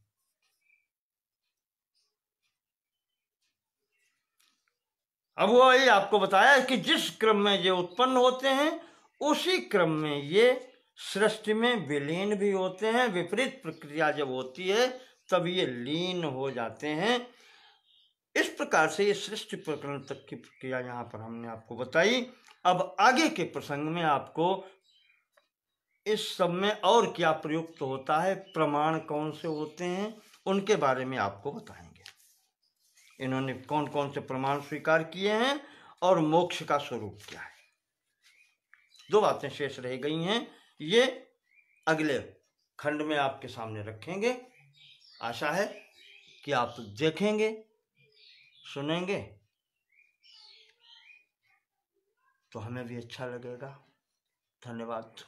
अब वही आपको बताया कि जिस क्रम में ये उत्पन्न होते हैं उसी क्रम में ये सृष्टि में विलीन भी होते हैं। विपरीत प्रक्रिया जब होती है तब ये लीन हो जाते हैं। इस प्रकार से ये सृष्टि प्रकरण तक की प्रक्रिया यहाँ पर हमने आपको बताई। अब आगे के प्रसंग में आपको इस सब में और क्या प्रयुक्त होता है, प्रमाण कौन से होते हैं, उनके बारे में आपको बताएंगे। इन्होंने कौन कौन से प्रमाण स्वीकार किए हैं और मोक्ष का स्वरूप क्या है। दो बातें शेष रह गई हैं, ये अगले खंड में आपके सामने रखेंगे। आशा है कि आप देखेंगे, सुनेंगे तो हमें भी अच्छा लगेगा। धन्यवाद।